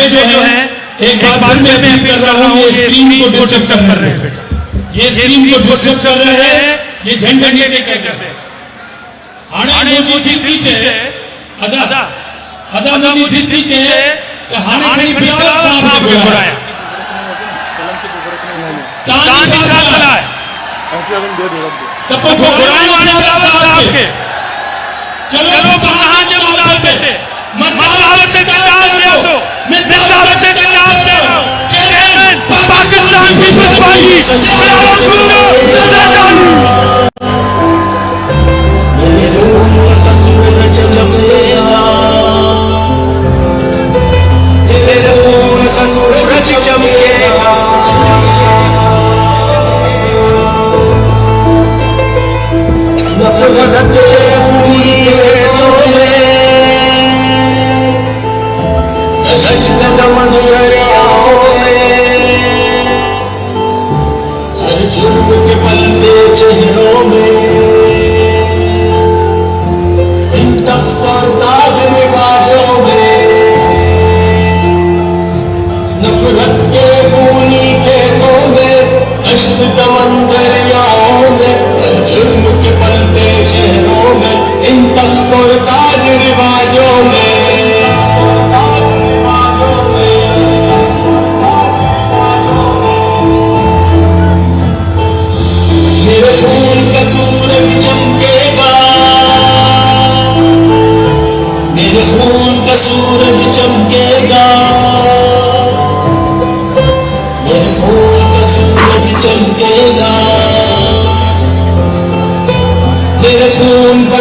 बच्चे जो हैं एक बार फिर मैं अपील कर रहा हूँ, ये स्क्रीन को डिस्टर्ब कर रहे हैं बेटा, ये स्क्रीन को डिस्टर्ब कर रहे हैं, ये झंडा नीचे कर दे। हाणे मुझे नीचे अदा अदा मुझे नीचे हाणे बिलावल साहब ने बुलाया, तानी साहब बुलाया, तब को बुलाने वाले बिलावल साहब के चलो कहां से बुलाते थे, मत दावत में तैयार हो, मैं दावत में तैयार हूं, चेयरमैन पाकिस्तान पीपल्स पार्टी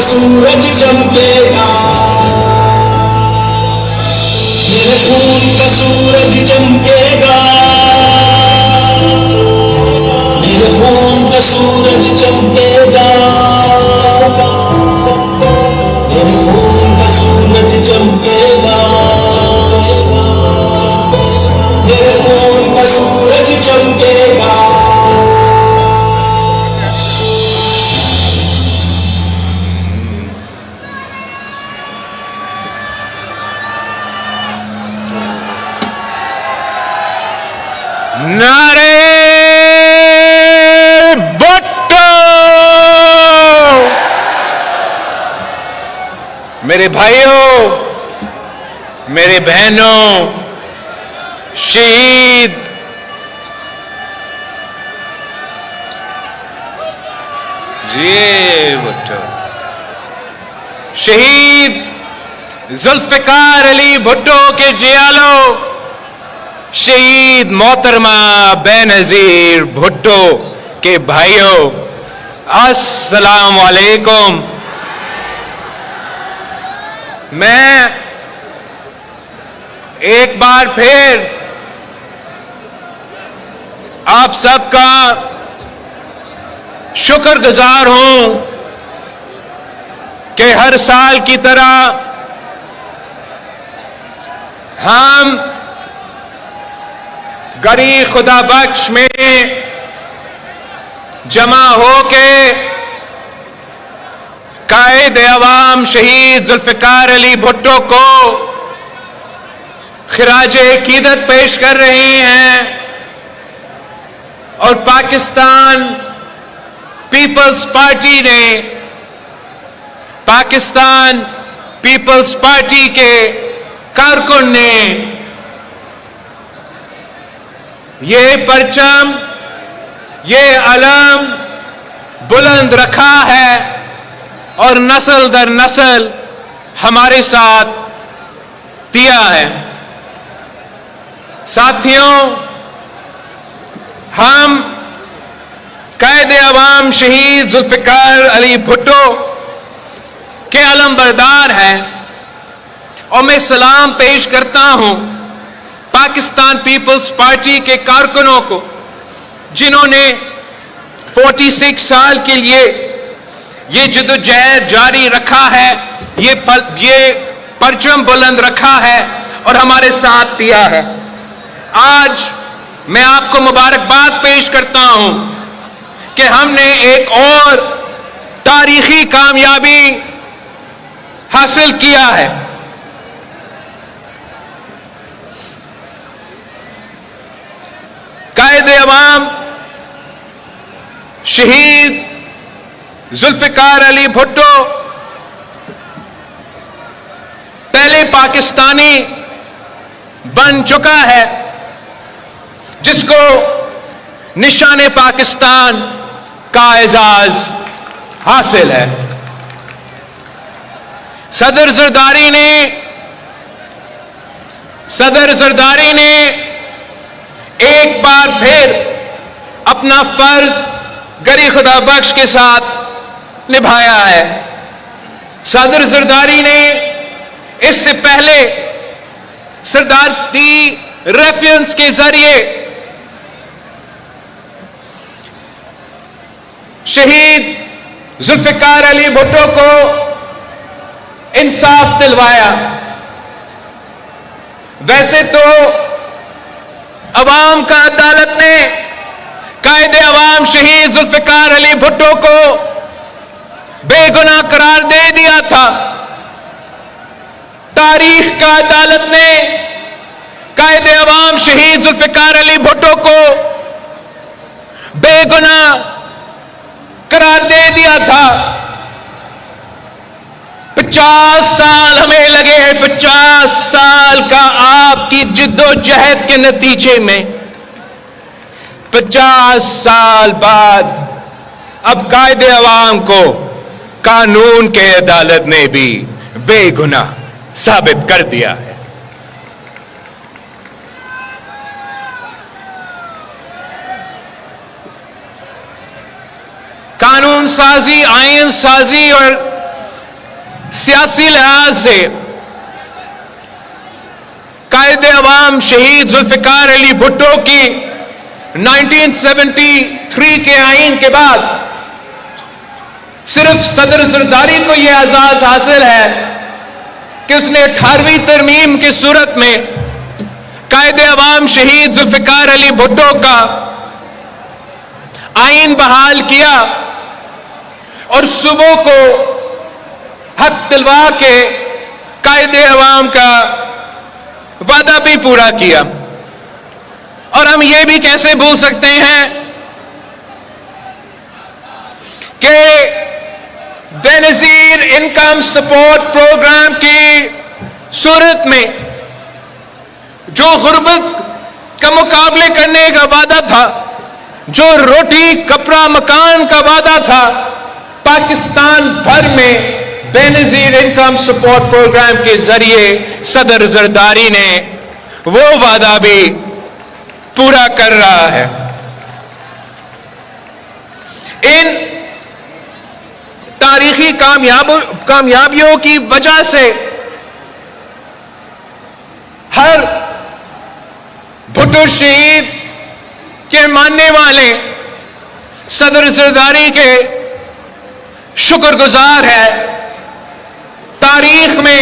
सूरज चमकेगा, मेरे खून का सूरज चमकेगा, मेरे खून का सूरज चमकेगा, मेरे खून का सूरज चमकेगा, मेरे खून का सूरज चमकेगा। नारे भुट्टो, मेरे भाइयों, मेरे बहनों, शहीद जी भुट्टो, शहीद जुल्फिकार अली भुट्टो के जियालो, शहीद मोहतरमा बेनजीर भुट्टो के भाइयों, अस्सलाम वालेकुम। मैं एक बार फिर आप सबका शुक्रगुजार हूं कि हर साल की तरह हम गरी खुदा बख्श में जमा होके कायद अवाम शहीद जुल्फिकार अली भुट्टो को खिराज अकीदत पेश कर रहे हैं और पाकिस्तान पीपल्स पार्टी ने, पाकिस्तान पीपल्स पार्टी के कारकुन ने ये परचम, ये अलम बुलंद रखा है और नस्ल दर नस्ल हमारे साथ दिया है। साथियों, हम कायदे अवाम शहीद जुल्फिकार अली भुट्टो के अलमबरदार हैं और मैं सलाम पेश करता हूं पाकिस्तान पीपल्स पार्टी के कारकुनों को, जिन्होंने 46 साल के लिए ये जद्दोजहद जारी रखा है, ये परचम बुलंद रखा है और हमारे साथ दिया है। आज मैं आपको मुबारकबाद पेश करता हूं कि हमने एक और तारीखी कामयाबी हासिल किया है। शहीद जुल्फिकार अली भुट्टो पहले पाकिस्तानी बन चुका है जिसको निशाने पाकिस्तान का एजाज हासिल है। सदर जरदारी ने एक बार फिर अपना फर्ज गरी खुदा बख्श के साथ निभाया है। सदर जरदारी ने इससे पहले सदारती रेफरेंस के जरिए शहीद जुल्फिकार अली भुट्टो को इंसाफ दिलवाया। वैसे तो अवाम का अदालत ने कायदे अवाम शहीद जुल्फिकार अली भुट्टो को बेगुनाह करार दे दिया था। तारीख का अदालत ने कायदे अवाम शहीद जुल्फिकार अली भुट्टो को बेगुनाह करार दे दिया था। 50 साल हमें लगे हैं, 50 साल का आपकी जिद्दोजहद के नतीजे में 50 साल बाद अब कायदे अवाम को कानून के अदालत ने भी बेगुनाह साबित कर दिया है। कानून साजी, आईन साजी और सियासी लिहाज से कायदे अवाम शहीद जुल्फिकार अली भुट्टो की 1973 के आईन के बाद सिर्फ सदर जरदारी को यह एजाज हासिल है कि उसने 18वीं तरमीम की सूरत में कायदे अवाम शहीद जुल्फिकार अली भुट्टो का आईन बहाल किया और सुबह को हक दिलवा के कायदे अवाम का वादा भी पूरा किया। और हम ये भी कैसे भूल सकते हैं कि बेनजीर इनकम सपोर्ट प्रोग्राम की सूरत में जो गुर्बत का मुकाबले करने का वादा था, जो रोटी कपड़ा मकान का वादा था, पाकिस्तान भर में बेनजीर इनकम सपोर्ट प्रोग्राम के जरिए सदर जरदारी ने वो वादा भी पूरा कर रहा है। इन तारीखी कामयाबियों की वजह से हर भुट्टो शहीद के मानने वाले सदर जरदारी के शुक्रगुजार है। तारीख में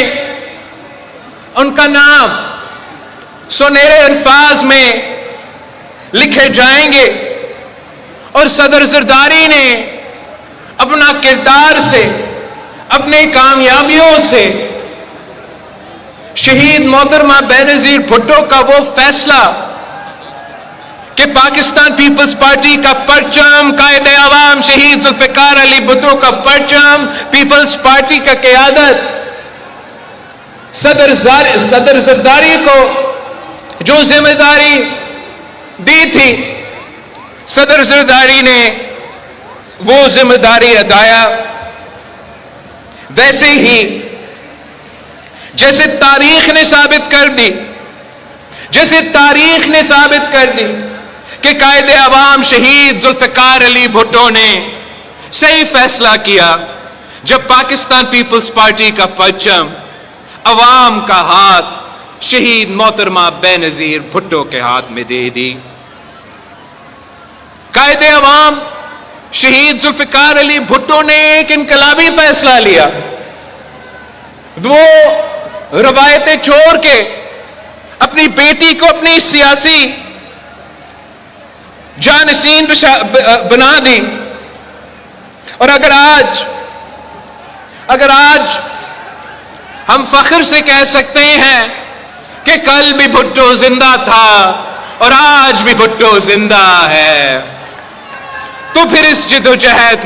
उनका नाम सुनहरे अल्फाज में लिखे जाएंगे और सदर जरदारी ने अपना किरदार से, अपने कामयाबियों से शहीद मोहतरमा बेनजीर भुट्टो का वो फैसला कि पाकिस्तान पीपल्स पार्टी का परचम, कायदे अवाम शहीद जुल्फिकार अली भुट्टो का परचम, पीपल्स पार्टी का क़यादत सदर जरदारी को जो जिम्मेदारी दी थी, सदर जरदारी ने वो जिम्मेदारी अदाया। वैसे ही जैसे तारीख ने साबित कर दी कि कायदे अवाम शहीद जुल्फिकार अली भुट्टो ने सही फैसला किया जब पाकिस्तान पीपल्स पार्टी का परचम अवाम का हाथ शहीद मोहतरमा बेनजीर भुट्टो के हाथ में दे दी। कायदे अवाम शहीद जुल्फिकार अली भुट्टो ने एक इनकलाबी फैसला लिया। वो रवायतें छोड़ के अपनी बेटी को अपनी सियासी जानशीन बना दी। और अगर आज हम फख्र से कह सकते हैं कि कल भी भुट्टो जिंदा था और आज भी भुट्टो जिंदा है, तो फिर इस जिदोजहद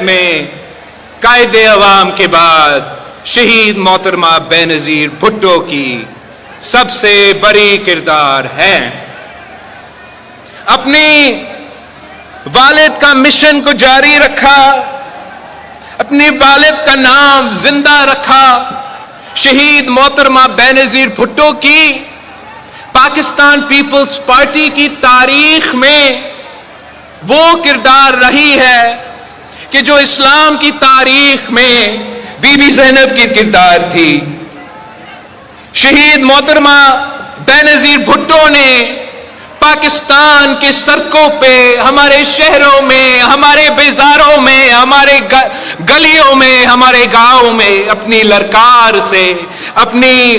में कायदे अवाम के बाद शहीद मोहतरमा बेनजीर भुट्टो की सबसे बड़ी किरदार है। अपनी वालिद का मिशन को जारी रखा, अपने वालिद का नाम जिंदा रखा। शहीद मोहतरमा बेनजीर भुट्टो की पाकिस्तान पीपल्स पार्टी की तारीख में वो किरदार रही है कि जो इस्लाम की तारीख में बीबी ज़ैनब की किरदार थी। शहीद मोहतरमा बेनजीर भुट्टो ने पाकिस्तान के सड़कों पे, हमारे शहरों में, हमारे बाजारों में, हमारे गलियों में, हमारे गांव में अपनी ललकार से, अपनी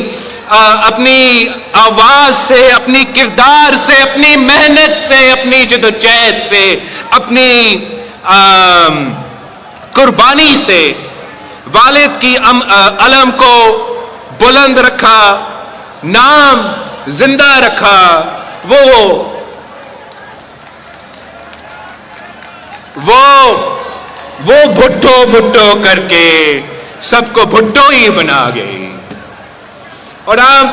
आवाज से, अपनी किरदार से, अपनी मेहनत से, अपनी जद्दोजहद से, अपनी कुर्बानी से वालिद की अलम को बुलंद रखा, नाम जिंदा रखा। वो भुट्टो भुट्टो करके सबको भुट्टो ही बना गई। और अब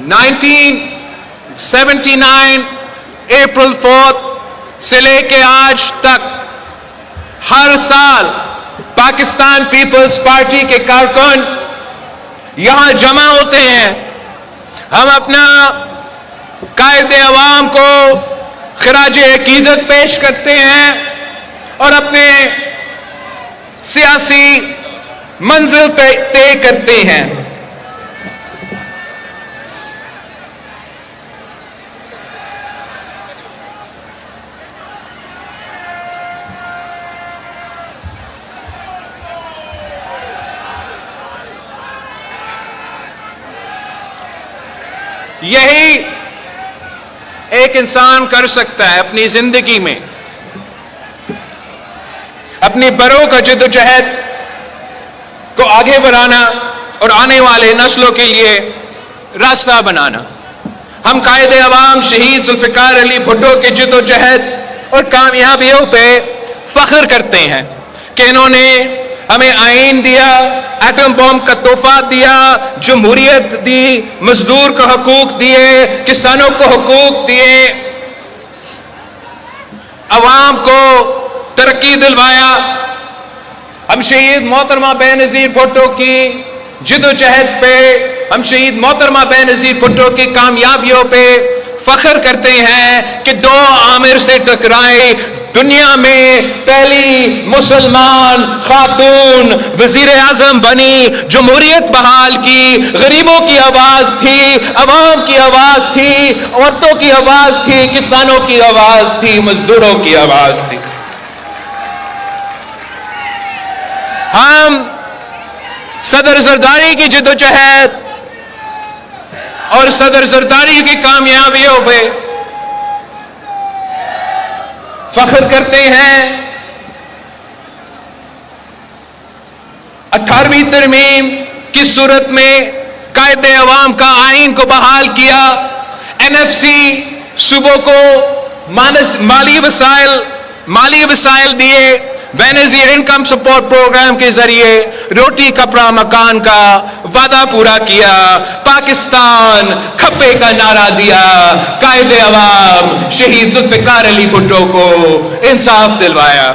1979 अप्रैल 4 से लेके आज तक हर साल पाकिस्तान पीपल्स पार्टी के कारकुन यहां जमा होते हैं। हम अपना कायदे अवाम को खिराजे अकीदत पेश करते हैं और अपने सियासी मंजिल तय करते हैं। यही एक इंसान कर सकता है अपनी जिंदगी में, अपनी बड़ों का जद्दोजहद को आगे बढ़ाना और आने वाले नस्लों के लिए रास्ता बनाना। हम कायदे अवाम शहीद जुल्फिकार अली भुट्टो के जद्दोजहद और कामयाबियों पे फख्र करते हैं कि इन्होंने हमें आईन दिया, एटम बॉम्ब का तोहफा दिया, जमहूरियत दी, मजदूर को हकूक दिए, किसानों को हकूक दिए, अवाम को तरक्की दिलवाया। हम शहीद मोहतरमा बेनजीर भुट्टो की जिद्दोजहद पे, हम शहीद मोहतरमा बेनजीर भुट्टो की कामयाबियों पे फख्र करते हैं कि 2 आमिर से टकराए, दुनिया में पहली मुसलमान खातून वजीर आजम बनी, जमहूरियत बहाल की, गरीबों की आवाज थी, अवाम की आवाज थी, औरतों की आवाज थी, किसानों की आवाज थी, मजदूरों की आवाज थी। हम सदर जरदारी की जिद्दोजहद और सदर जरदारी की कामयाबियों पे फख्र करते हैं। 18वीं तरमीम की सूरत में कायदे अवाम का आइन को बहाल किया। NFC सूबों को माली वसाइल दिए। बेनजीर इनकम सपोर्ट प्रोग्राम के जरिए रोटी कपड़ा मकान का वादा पूरा किया। पाकिस्तान खप्पे का नारा दिया। कायदे अवाम शहीद जुल्फिकार अली भुट्टो को इंसाफ दिलवाया।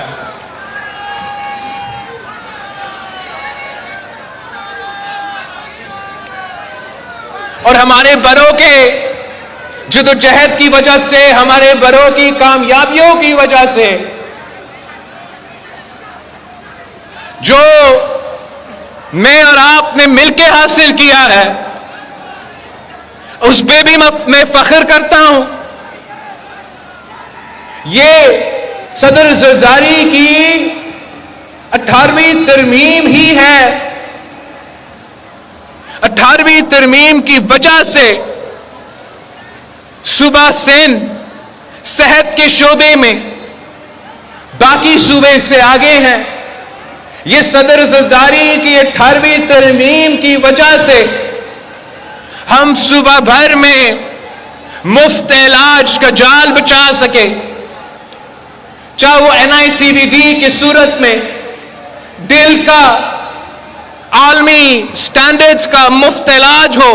और हमारे बड़ों के जद्दोजहद की वजह से, हमारे बड़ों की कामयाबियों की वजह से जो मैं और आपने मिलकर हासिल किया है, उस पे भी मैं फख्र करता हूं। ये सदर जरदारी की 18वीं तरमीम ही है। 18वीं तरमीम की वजह से सूबा सिंध सेहत के शोबे में बाकी सूबे से आगे हैं। ये सदर जरदारी की 18वीं तरमीम की वजह से हम सूबा भर में मुफ्त इलाज का जाल बिछा सके, चाहे वो NICVD की सूरत में दिल का आलमी स्टैंडर्ड्स का मुफ्त इलाज हो।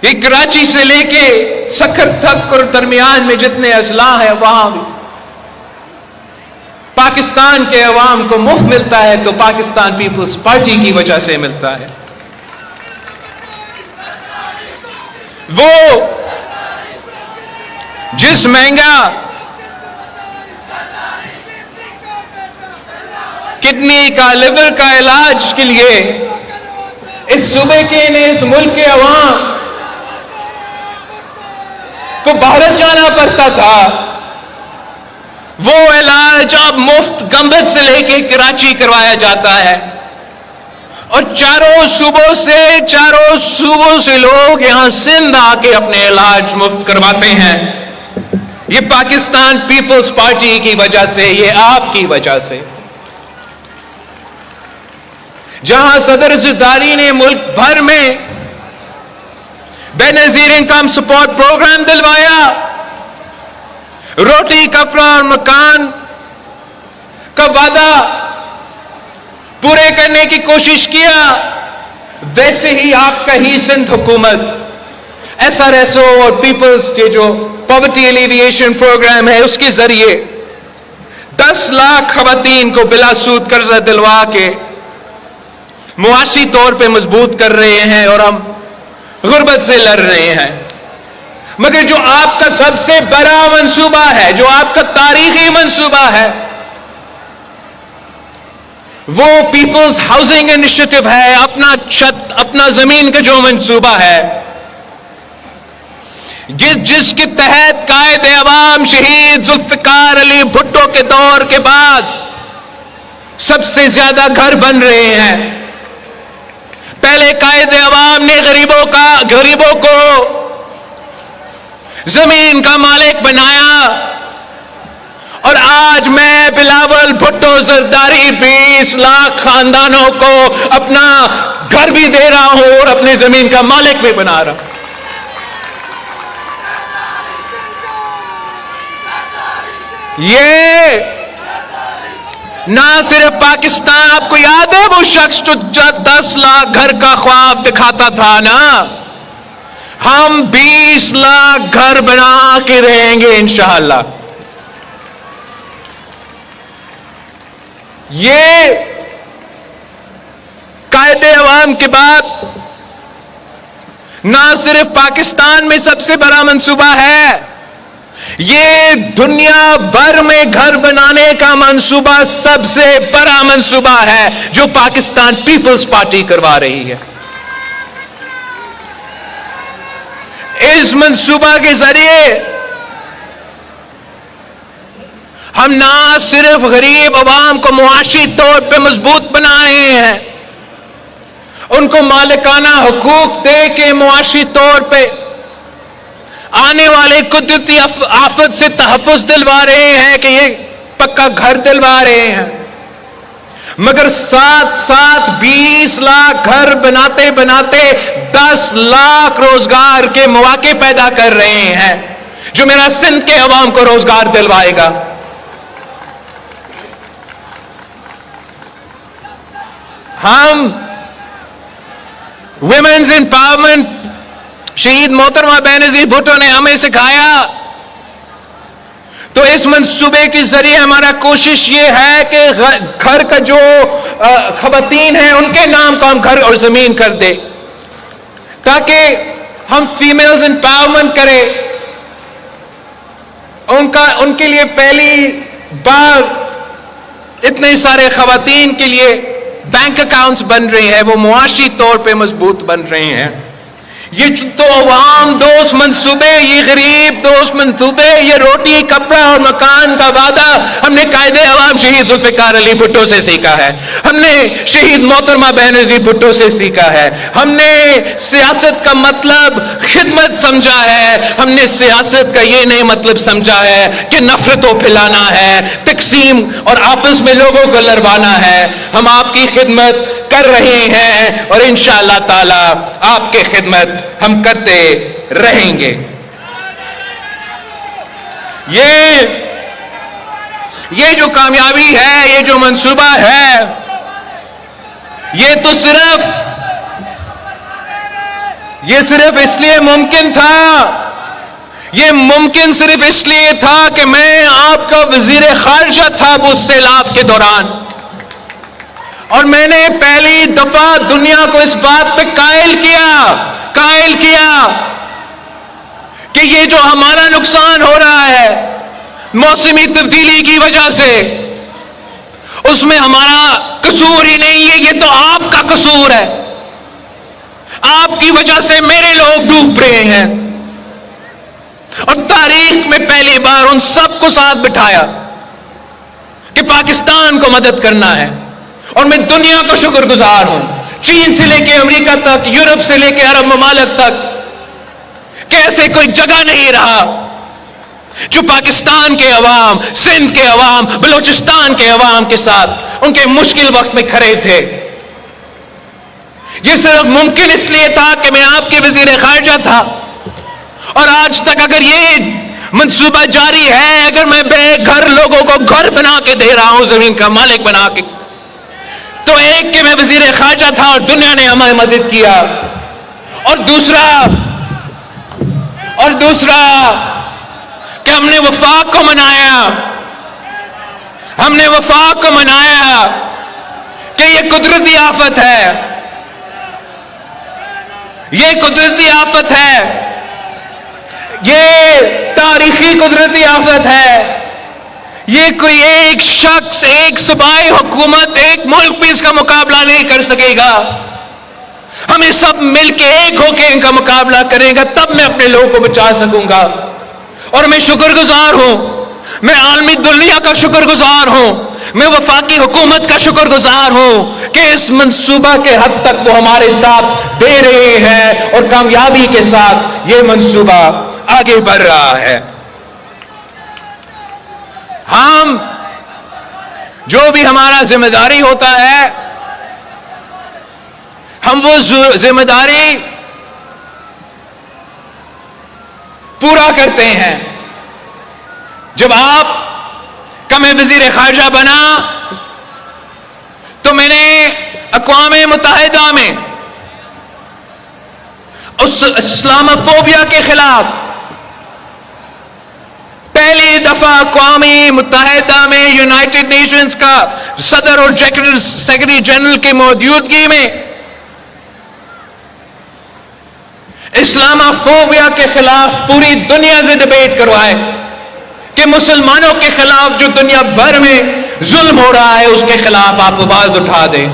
ये कराची से लेके सखर तक और दरमियान में जितने अजला है वहां भी पाकिस्तान के अवाम को मुफ्त मिलता है, तो पाकिस्तान पीपल्स पार्टी की वजह से मिलता है। वो जिस महंगा किडनी का, लिवर का इलाज के लिए इस सूबे के ने, इस मुल्क के अवाम को भारत जाना पड़ता था, वो इलाज अब मुफ्त गंबद से लेके कराची करवाया जाता है। और चारों सूबों से लोग यहां सिंध आके अपने इलाज मुफ्त करवाते हैं। ये पाकिस्तान पीपल्स पार्टी की वजह से, ये आपकी वजह से। जहां सदर ज़रदारी ने मुल्क भर में बेनजीर इनकम सपोर्ट प्रोग्राम दिलवाया, रोटी कपड़ा और मकान का वादा पूरे करने की कोशिश किया, वैसे ही आपका ही सिंध हुकूमत SRSO और पीपल्स के जो पॉवर्टी एलिविएशन प्रोग्राम है उसके जरिए 10 लाख खवातीन को बिला सूद कर्जा दिलवा के मुआशी तौर पे मजबूत कर रहे हैं और हम गुर्बत से लड़ रहे हैं। मगर जो आपका सबसे बड़ा मंसूबा है, जो आपका तारीखी मंसूबा है, वो पीपल्स हाउसिंग इनिशिएटिव है, अपना छत, अपना जमीन का जो मंसूबा है, जिसके तहत कायदे अवाम शहीद जुल्फिकार अली भुट्टो के दौर के बाद सबसे ज्यादा घर बन रहे हैं। पहले कायदे अवाम ने गरीबों को जमीन का मालिक बनाया, और आज मैं बिलावल भुट्टो जरदारी 20 लाख खानदानों को अपना घर भी दे रहा हूं और अपनी जमीन का मालिक भी बना रहा हूं। ये ना सिर्फ पाकिस्तान, आपको याद है वो शख्स जो 10 लाख घर का ख्वाब दिखाता था ना, हम 20 लाख घर बना के रहेंगे इंशाअल्लाह। ये कायदे अवाम के बाद ना सिर्फ पाकिस्तान में सबसे बड़ा मंसूबा है, ये दुनिया भर में घर बनाने का मंसूबा सबसे बड़ा मंसूबा है जो पाकिस्तान पीपल्स पार्टी करवा रही है। इस मंसूबा के जरिए हम ना सिर्फ गरीब अवाम को मुआशी तौर पे मजबूत बना रहे हैं, उनको मालिकाना हुकूक दे के मुआशी तौर पे आने वाले कुदरती आफत से तहफ़्फ़ुज़ दिलवा रहे हैं कि ये पक्का घर दिलवा रहे हैं, मगर साथ साथ 20 लाख घर बनाते बनाते 10 लाख रोजगार के मौके पैदा कर रहे हैं, जो मेरा सिंध के अवाम को रोजगार दिलवाएगा। हम विमेन्स एम्पावरमेंट शहीद मोहतरमा बेनजीर भुट्टो ने हमें सिखाया, तो इस मंसूबे के जरिए हमारा कोशिश ये है कि घर का जो खवातीन है उनके नाम का हम घर और जमीन कर दे, ताकि हम फीमेल्स एम्पावरमेंट करें। उनके लिए पहली बार इतने सारे खवातीन के लिए बैंक अकाउंट्स बन रहे हैं, वो मुआशी तौर पे मजबूत बन रहे हैं। ये तो अवाम दोस्त मंसूबे, ये गरीब दोस्त मंसूबे, ये रोटी कपड़ा और मकान का वादा हमने कायदे अवाम शहीद जुल्फिकार अली भुट्टो से सीखा है, हमने शहीद मोहतरमा बेनजीर भुट्टो से सीखा है, हमने सियासत का मतलब खिदमत समझा है, हमने सियासत का ये नहीं मतलब समझा है कि नफरतों फैलाना है, तकसीम और आपस में लोगों को लड़वाना है। हम आपकी खिदमत कर रहे हैं और इंशाअल्लाह ताला आपके खिदमत हम करते रहेंगे। ये जो कामयाबी है, ये जो मंसूबा है, ये तो सिर्फ इसलिए मुमकिन था, ये मुमकिन सिर्फ इसलिए था कि मैं आपका वजीर खारजा था वो सैलाब के दौरान, और मैंने पहली दफा दुनिया को इस बात पे कायल किया कि ये जो हमारा नुकसान हो रहा है मौसमी तब्दीली की वजह से, उसमें हमारा कसूर ही नहीं है, ये तो आपका कसूर है। आपकी वजह से मेरे लोग डूब रहे हैं। और तारीख में पहली बार उन सबको साथ बिठाया कि पाकिस्तान को मदद करना है, और मैं दुनिया को शुक्रगुजार हूं, चीन से लेके अमेरिका तक, यूरोप से लेके अरब ममालिक तक, कैसे कोई जगह नहीं रहा जो पाकिस्तान के अवाम, सिंध के अवाम, बलूचिस्तान के अवाम के साथ उनके मुश्किल वक्त में खड़े थे। यह सिर्फ मुमकिन इसलिए था कि मैं आपके वजीर खारजा था, और आज तक अगर ये मंसूबा जारी है, अगर मैं बेघर लोगों को घर बना के दे रहा हूं, जमीन का मालिक बना के, तो एक कि मैं वजीर खारजा था और दुनिया ने हमारी मदद किया, और दूसरा कि हमने वफाक को मनाया कि ये कुदरती आफत है, ये कुदरती आफत है, ये तारीखी कुदरती आफत है, ये कोई एक शख्स, एक सूबाई हुकूमत, एक मुल्क भी इसका मुकाबला नहीं कर सकेगा। हमें सब मिलके एक होकर इनका मुकाबला करेगा, तब मैं अपने लोगों को बचा सकूंगा। और मैं शुक्रगुजार हूं, मैं आलमी दुनिया का शुक्रगुजार हूं, मैं वफाकी हुकूमत का शुक्रगुजार हूं कि इस मंसूबा के हद तक वो हमारे साथ दे रहे हैं, और कामयाबी के साथ ये मंसूबा आगे बढ़ रहा है। हम जो भी हमारा जिम्मेदारी होता है, हम वो जिम्मेदारी पूरा करते हैं। जब आप का मैं वजीर खारजा बना तो मैंने अक़वाम मुत्तहिदा में उस इस्लामोफोबिया के खिलाफ पहली दफा अक़वाम मुत्तहिदा में यूनाइटेड नेशंस का सदर और सेक्रेटरी जनरल की मौजूदगी में इस्लामोफोबिया के खिलाफ पूरी दुनिया से डिबेट करवाए कि मुसलमानों के खिलाफ जो दुनिया भर में जुल्म हो रहा है उसके खिलाफ आप आवाज उठा दें।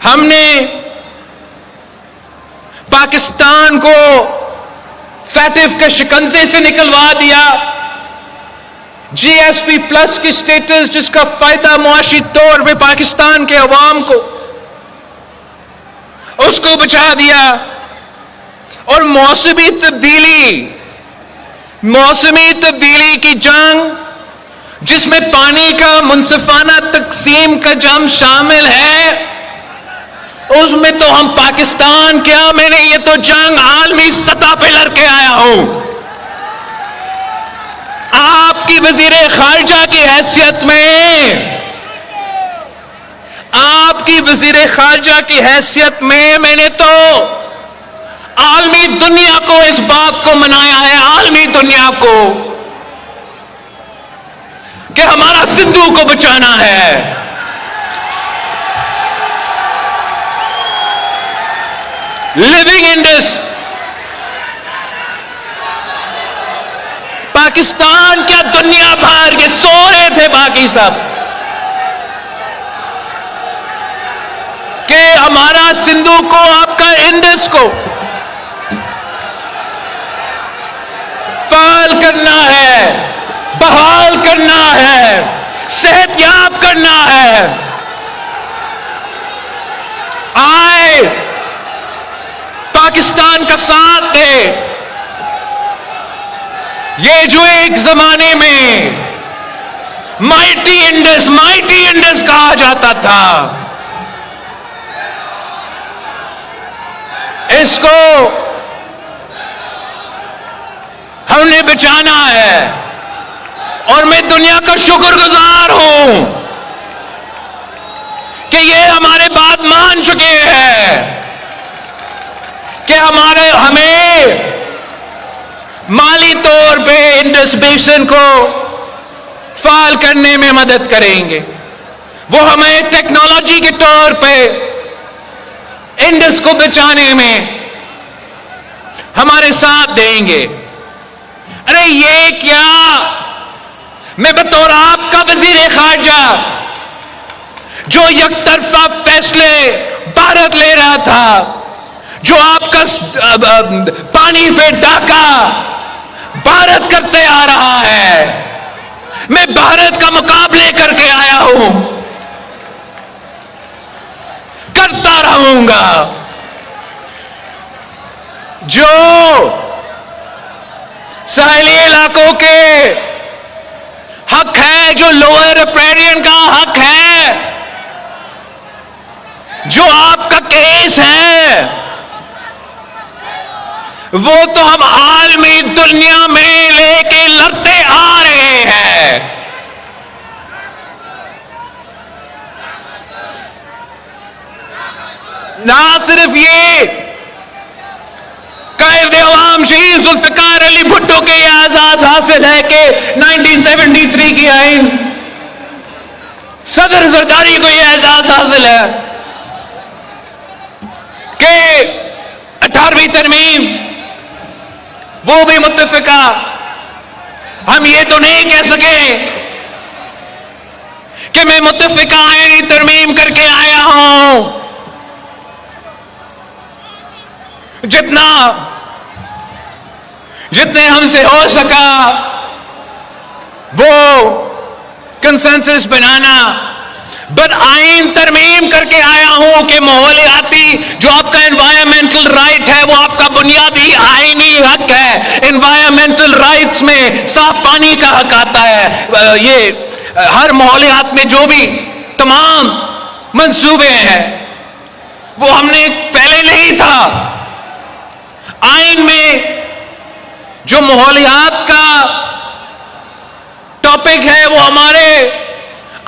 हमने पाकिस्तान को फैटिफ के शिकंजे से निकलवा दिया। जीएसपी प्लस की स्टेटस जिसका फायदा मुआशी तौर पे पाकिस्तान के अवाम को, उसको बचा दिया। और मौसमी तब्दीली की जंग जिसमें पानी का मुनसिफाना तकसीम का जंग शामिल है, उसमें तो हम पाकिस्तान क्या, मैंने ये तो जंग आलमी सतह पे लड़के आया हूं। आपकी वजीर खारजा की हैसियत में, आपकी वजीर खारजा की हैसियत में मैंने तो आलमी दुनिया को इस बात को मनाया है, आलमी दुनिया को, कि हमारा सिंधु को बचाना है। लिविंग इंडस, पाकिस्तान क्या दुनिया भर के सो रहे थे बाकी सब कि हमारा सिंधु को, आपका इंडस को फाल करना है, बहाल करना है, सेहतयाब करना है। आए पाकिस्तान का साथ दे। ये जो एक जमाने में माइटी इंडस कहा जाता था। इसको हमने बचाना है और मैं दुनिया का शुक्रगुजार हूं कि ये हमारे बात मान चुके हैं कि हमें माली तौर पे इंडस बेसिन को फाल करने में मदद करेंगे। वो हमें टेक्नोलॉजी के तौर पे इंडस को बचाने में हमारे साथ देंगे। अरे ये क्या, मैं बतौर आपका वजीर खारजा जो यकतरफा फैसले भारत ले रहा था, जो आपका पानी पे डाका भारत करते आ रहा है, मैं भारत का मुकाबले करके आया हूं, करता रहूंगा। जो साहिली इलाकों के हक है, जो लोअर रिपेरियन का हक है, जो आपका केस है, वो तो हम आलमी दुनिया में लेके लड़ते आ रहे हैं। ना सिर्फ ये कायदे अवाम शहीद जुल्फिकार अली भुट्टो के ये एजाज हासिल है कि 1973 की आइन, सदर जरदारी को ये एजाज हासिल है कि 18वीं तरमीम वो भी मुत्तफिका। हम ये तो नहीं कह सके कि मैं मुत्तफिका आईनी तरमीम करके आया हूं। जितने हमसे हो सका वो कंसेंसस बनाना, बट आइन तरमीम करके आया हूं कि माहौलियाती जो आपका एनवायरमेंटल राइट है वो आपका बुनियादी आईनी हक है। एनवायरमेंटल राइट्स में साफ पानी का हक आता है। ये हर माहौलियात में जो भी तमाम मंसूबे हैं वो हमने पहले नहीं था। आइन में जो माहौलियात का टॉपिक है वो हमारे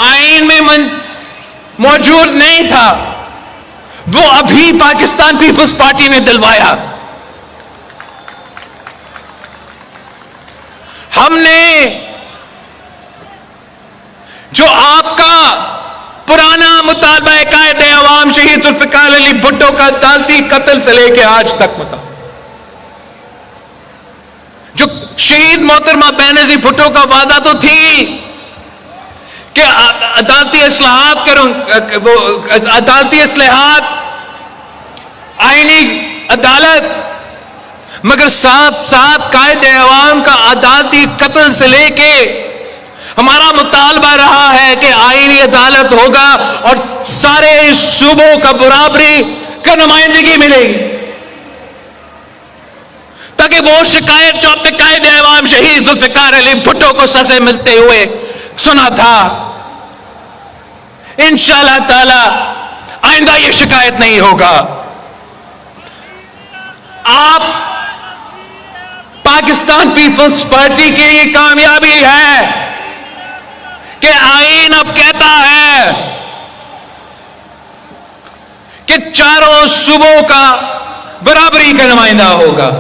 आइन में मौजूद नहीं था, वो अभी पाकिस्तान पीपल्स पार्टी ने दिलवाया। हमने जो आपका पुराना मुतालबा कायदे अवाम शहीद जुल्फिकार अली भुट्टो का अदालती कत्ल से लेके आज तक जो शहीद मोहतरमा बेनजीर भुट्टो का वादा तो थी कि अदालती इस्लाहात करूं, वो अदालती इस्लाहात, आईनी अदालत, मगर साथ साथ कायदे अवाम का अदालती कत्ल से लेके हमारा मुतालबा रहा है कि आईनी अदालत होगा और सारे सूबों का बराबरी का नुमाइंदगी मिलेगी, ताकि वो शिकायत जो आपने कायदे अवाम शहीद जुल्फिकार अली भुट्टो को सज़ा मिलते हुए सुना था, इंशाअल्लाह ताला आइंदा ये शिकायत नहीं होगा। आप पाकिस्तान पीपल्स पार्टी की ये कामयाबी है कि आईन अब कहता है कि चारों सूबों का बराबरी का नुमाइंदा होगा।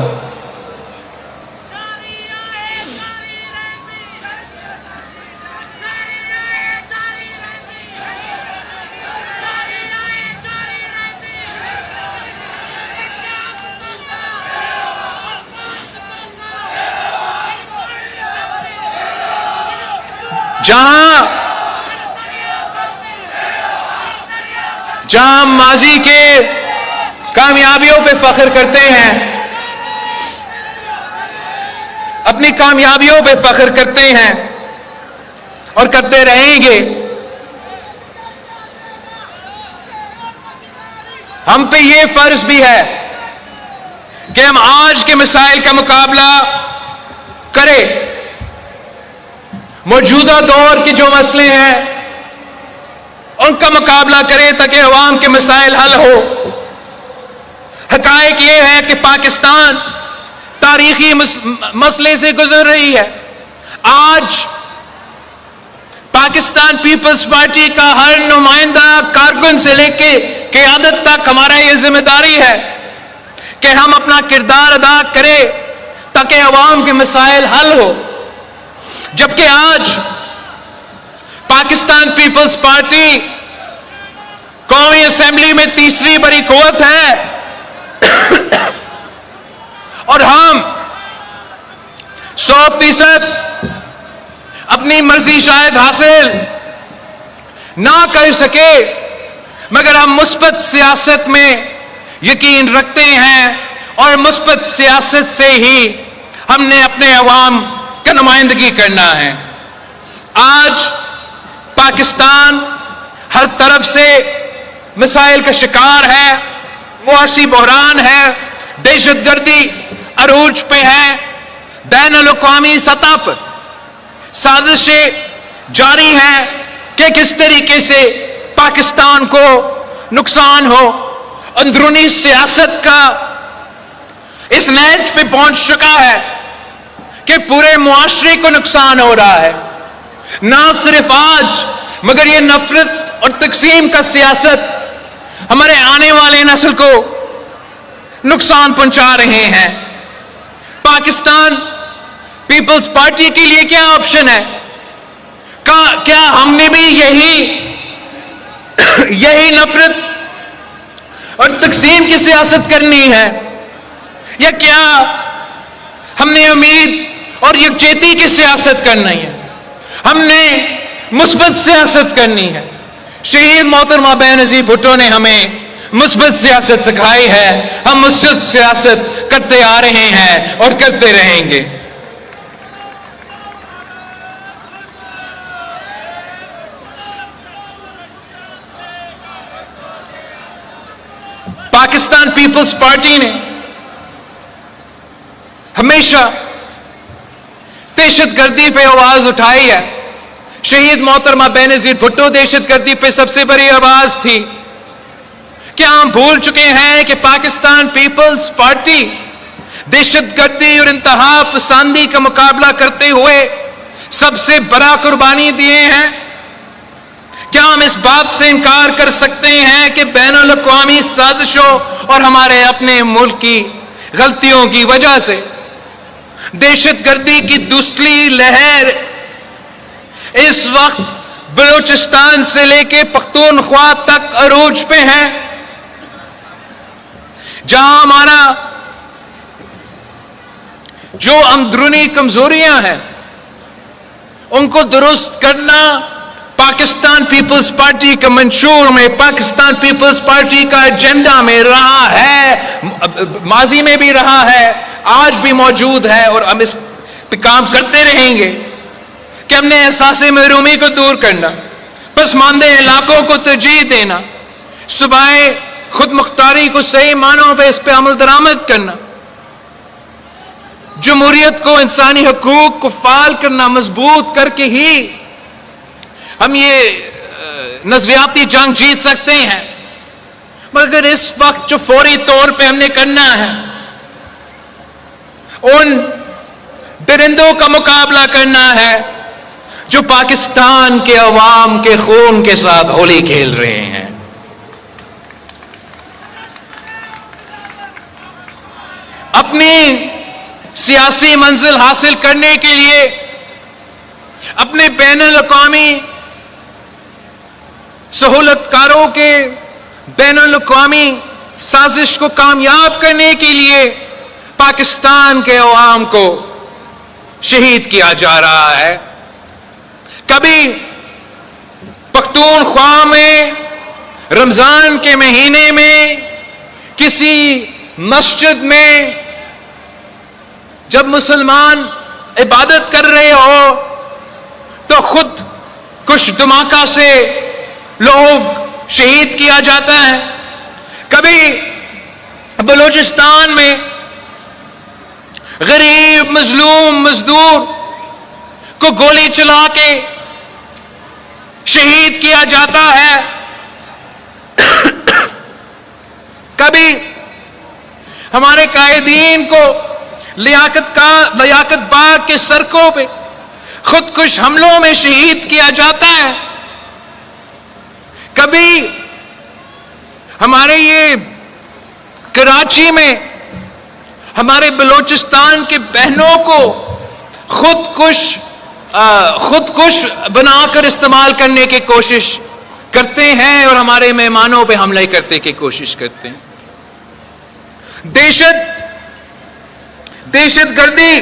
जहां माजी के कामयाबियों पे फख्र करते हैं, अपनी कामयाबियों पे फख्र करते हैं और करते रहेंगे, हम पे ये फर्ज भी है कि हम आज के मसाइल का मुकाबला करें मौजूदा दौर के जो मसले हैं उनका मुकाबला करे ताकि अवाम के मसाइल हल हो। हकायक ये है कि पाकिस्तान तारीखी मसले से गुजर रही है। आज पाकिस्तान पीपल्स पार्टी का हर नुमाइंदा कारकुन से लेके क़यादत तक हमारा ये जिम्मेदारी है कि हम अपना किरदार अदा करें ताकि अवाम के मसाइल हल हो। जबकि आज पाकिस्तान पीपल्स पार्टी कौमी असेंबली में तीसरी बड़ी कुव्वत है और हम 100% अपनी मर्जी शायद हासिल ना कर सके, मगर हम मुस्बत सियासत में यकीन रखते हैं और मुस्बत सियासत से ही हमने अपने अवाम का नुमाइंदगी करना है। आज पाकिस्तान हर तरफ से मिसाइल का शिकार है, मुआशी बहरान है, दहशतगर्दी अरूज पे है, बैनुल-अक़वामी सतह पर साजिशें जारी हैं कि किस तरीके से पाकिस्तान को नुकसान हो। अंदरूनी सियासत का इस नहज पे पहुंच चुका है कि पूरे मुआशरे को नुकसान हो रहा है। ना सिर्फ आज मगर ये नफरत और तकसीम का सियासत हमारे आने वाले नस्ल को नुकसान पहुंचा रहे हैं। पाकिस्तान पीपल्स पार्टी के लिए क्या ऑप्शन है? क्या हमने भी यही नफरत और तकसीम की सियासत करनी है, या क्या हमने उम्मीद और यकजहती की सियासत करनी है? हमने मुस्बत सियासत करनी है। शहीद मोहतरमा बेनज़ीर भुट्टो ने हमें मुस्बत सियासत सिखाई है। हम मुस्बत सियासत करते आ रहे हैं और करते रहेंगे। पाकिस्तान पीपल्स पार्टी ने हमेशा दहशतगर्दी पे आवाज उठाई है। शहीद मोहतरमा बेनज़ीर भुट्टो दहशतगर्दी पे सबसे बड़ी आवाज थी। क्या हम भूल चुके हैं कि पाकिस्तान पीपल्स पार्टी दहशतगर्दी और इंतहा पसंदी का मुकाबला करते हुए सबसे बड़ा कुर्बानी दिए हैं? क्या हम इस बात से इनकार कर सकते हैं कि बैनुल-अक़वामी साजिशों और हमारे अपने मुल्क की गलतियों की वजह से दहशतगर्दी की दूसरी लहर इस वक्त बलूचिस्तान से लेके पख्तूनख्वा तक अरूज पे है, जहां हमारा जो अंदरूनी कमजोरियां हैं उनको दुरुस्त करना पाकिस्तान पीपल्स पार्टी का मंशूर में, पाकिस्तान पीपल्स पार्टी का एजेंडा में रहा है, माजी में भी रहा है, आज भी मौजूद है और हम इस पे काम करते रहेंगे कि हमने एहसास महरूमी को दूर करना, पसमानदे इलाकों को तरजीह देना, सूबाए खुद मुख्तारी को सही मानों पे इस पे अमल दरामद करना, जमहूरियत को, इंसानी हकूक को फाल करना, मजबूत करके ही हम ये नजरियाती जंग जीत सकते हैं। मगर इस वक्त जो फौरी तौर पे हमने करना है उन दरिंदों का मुकाबला करना है जो पाकिस्तान के अवाम के खून के साथ होली खेल रहे हैं। अपनी सियासी मंजिल हासिल करने के लिए अपने बैनुल-अक़वामी सहूलतकारों के बैनुल-अक़वामी साजिश को कामयाब करने के लिए पाकिस्तान के अवाम को शहीद किया जा रहा है। कभी पख्तूनख्वा में रमजान के महीने में किसी मस्जिद में जब मुसलमान इबादत कर रहे हो तो खुद कुछ धमाका से लोग शहीद किया जाता है। कभी बलूचिस्तान में गरीब, मजलूम, मजदूर को गोली चला के शहीद किया जाता है, कभी हमारे कायदीन को लियाकत बाग के सड़कों पे खुदकुश हमलों में शहीद किया जाता है, कभी हमारे ये कराची में हमारे बलूचिस्तान के बहनों को खुदकुश बनाकर इस्तेमाल करने की कोशिश करते हैं और हमारे मेहमानों पे हमला करने की कोशिश करते हैं। दहशतगर्दी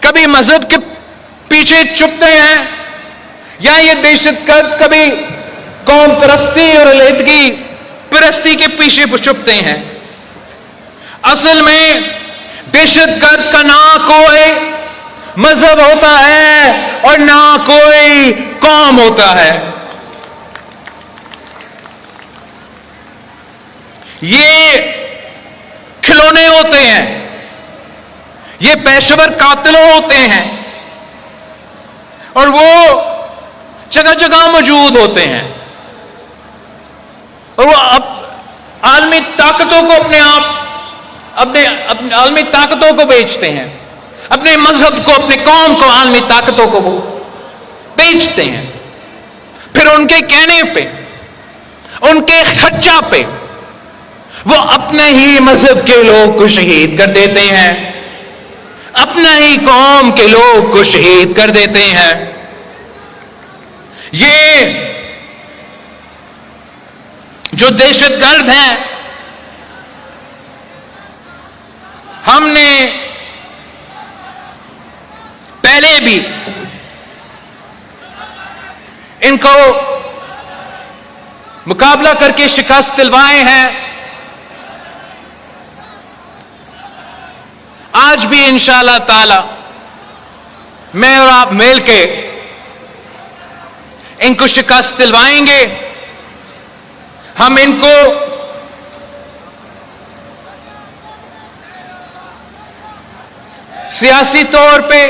कभी मजहब के पीछे छुपते हैं, या ये दहशतगर्द कभी कौम परस्ती और अलहदगी परस्ती के पीछे छुपते हैं। असल में दहशतगर्द का ना कोई मजहब होता है और ना कोई कौम होता है। ये खिलौने होते हैं, ये पेशेवर कातिलों होते हैं और वो जगह जगह मौजूद होते हैं और वो आलमी ताकतों को अपने आलमी ताकतों को बेचते हैं, अपने मजहब को, अपने कौम को, आलमी ताकतों को वो बेचते हैं। फिर उनके कहने पे, उनके खर्चा पे वो अपने ही मजहब के लोग को शहीद कर देते हैं, अपना ही कौम के लोग को शहीद कर देते हैं। ये जो दहशतगर्द हैं, हमने पहले भी इनको मुकाबला करके शिकस्त दिलवाए हैं, आज भी इंशाअल्लाह ताला मैं और आप मिलके इनको शिकस्त दिलवाएंगे। हम इनको सियासी तौर पे,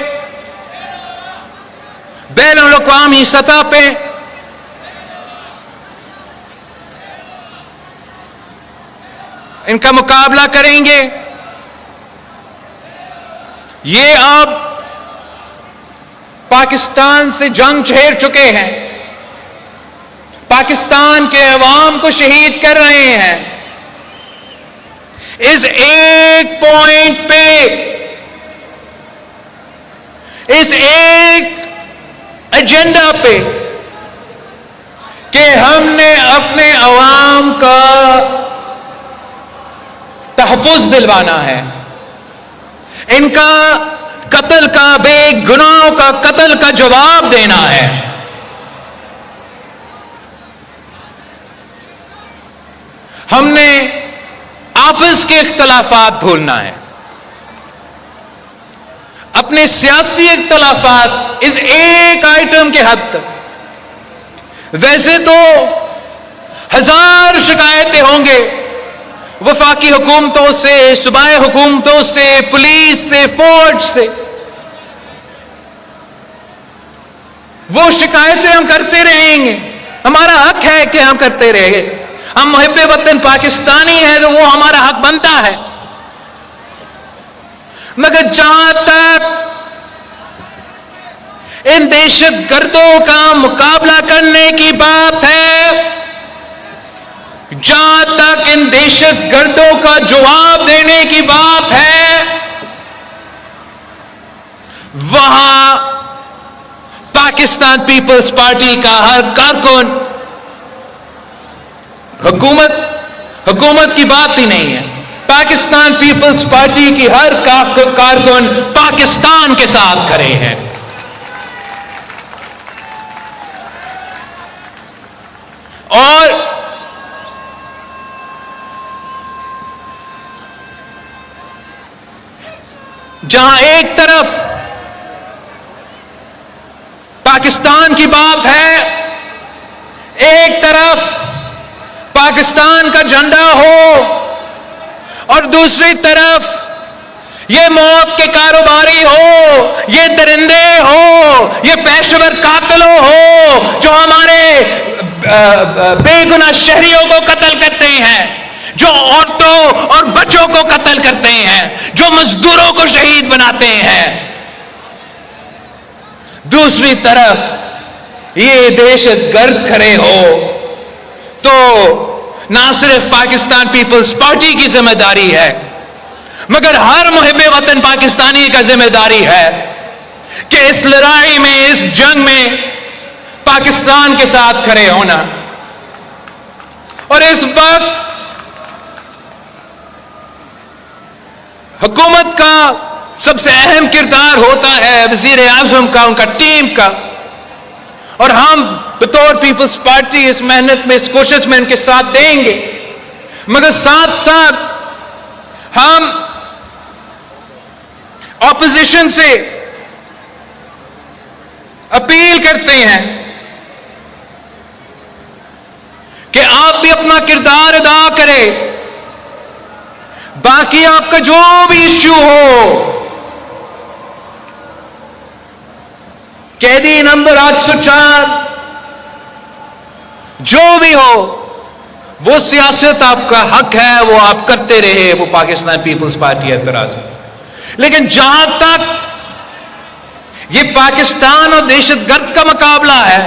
बैनुल-अक़वामी सतह पे इनका मुकाबला करेंगे। ये अब पाकिस्तान से जंग छेड़ चुके हैं, पाकिस्तान के अवाम को शहीद कर रहे हैं। इस एक पॉइंट पे, इस एक एजेंडा पे कि हमने अपने अवाम का तहफ़्फ़ुज़ दिलवाना है, इनका कत्ल का, बेगुनाहों का कत्ल का जवाब देना है। हमने आपस के इख्तलाफात भूलना है, अपने सियासी इख्तलाफात इस एक आइटम के हद तक। वैसे तो हजार शिकायतें होंगे वफाकी हुकूमतों से, सूबाई हुकूमतों से, पुलिस से, फौज से, वो शिकायतें हम करते रहेंगे, हमारा हक है कि हम करते रहेंगे। हम मुहिब्बे वतन पाकिस्तानी हैं तो वो हमारा हक बनता है। मगर जहां तक इन दहशतगर्दों का मुकाबला करने की बात है, जहां तक इन दहशतगर्दों का जवाब देने की बात है, वहां पाकिस्तान पीपल्स पार्टी का हर कारकुन, हुकूमत की बात ही नहीं है, पाकिस्तान पीपल्स पार्टी की हर कारकुन पाकिस्तान के साथ खड़े हैं। और जहां एक तरफ पाकिस्तान की बात है, एक तरफ पाकिस्तान का झंडा हो और दूसरी तरफ ये मौत के कारोबारी हो, ये दरिंदे हो, ये पेशेवर कातिलों हो जो हमारे बेगुनाह शहरियों को कत्ल करते हैं, जो औरतों और बच्चों को कत्ल करते हैं, जो मजदूरों को शहीद बनाते हैं। दूसरी तरफ ये दहशतगर्द खड़े हो तो ना सिर्फ पाकिस्तान पीपल्स पार्टी की जिम्मेदारी है, मगर हर मुहिब्बे वतन पाकिस्तानी का जिम्मेदारी है कि इस लड़ाई में, इस जंग में पाकिस्तान के साथ खड़े होना। और इस वक्त हुकूमत का सबसे अहम किरदार होता है वजीर आजम का, उनका टीम का, और हम बतौर पीपल्स पार्टी इस मेहनत में, इस कोशिश में उनके साथ देंगे। मगर साथ साथ हम ऑपोजिशन से अपील करते हैं कि आप भी अपना किरदार अदा करें। बाकी आपका जो भी इश्यू हो, कैदी नंबर 804 जो भी हो, वो सियासत आपका हक है, वो आप करते रहे, वो पाकिस्तान पीपल्स पार्टी एतराज में। लेकिन जहां तक ये पाकिस्तान और दहशतगर्द का मुकाबला है,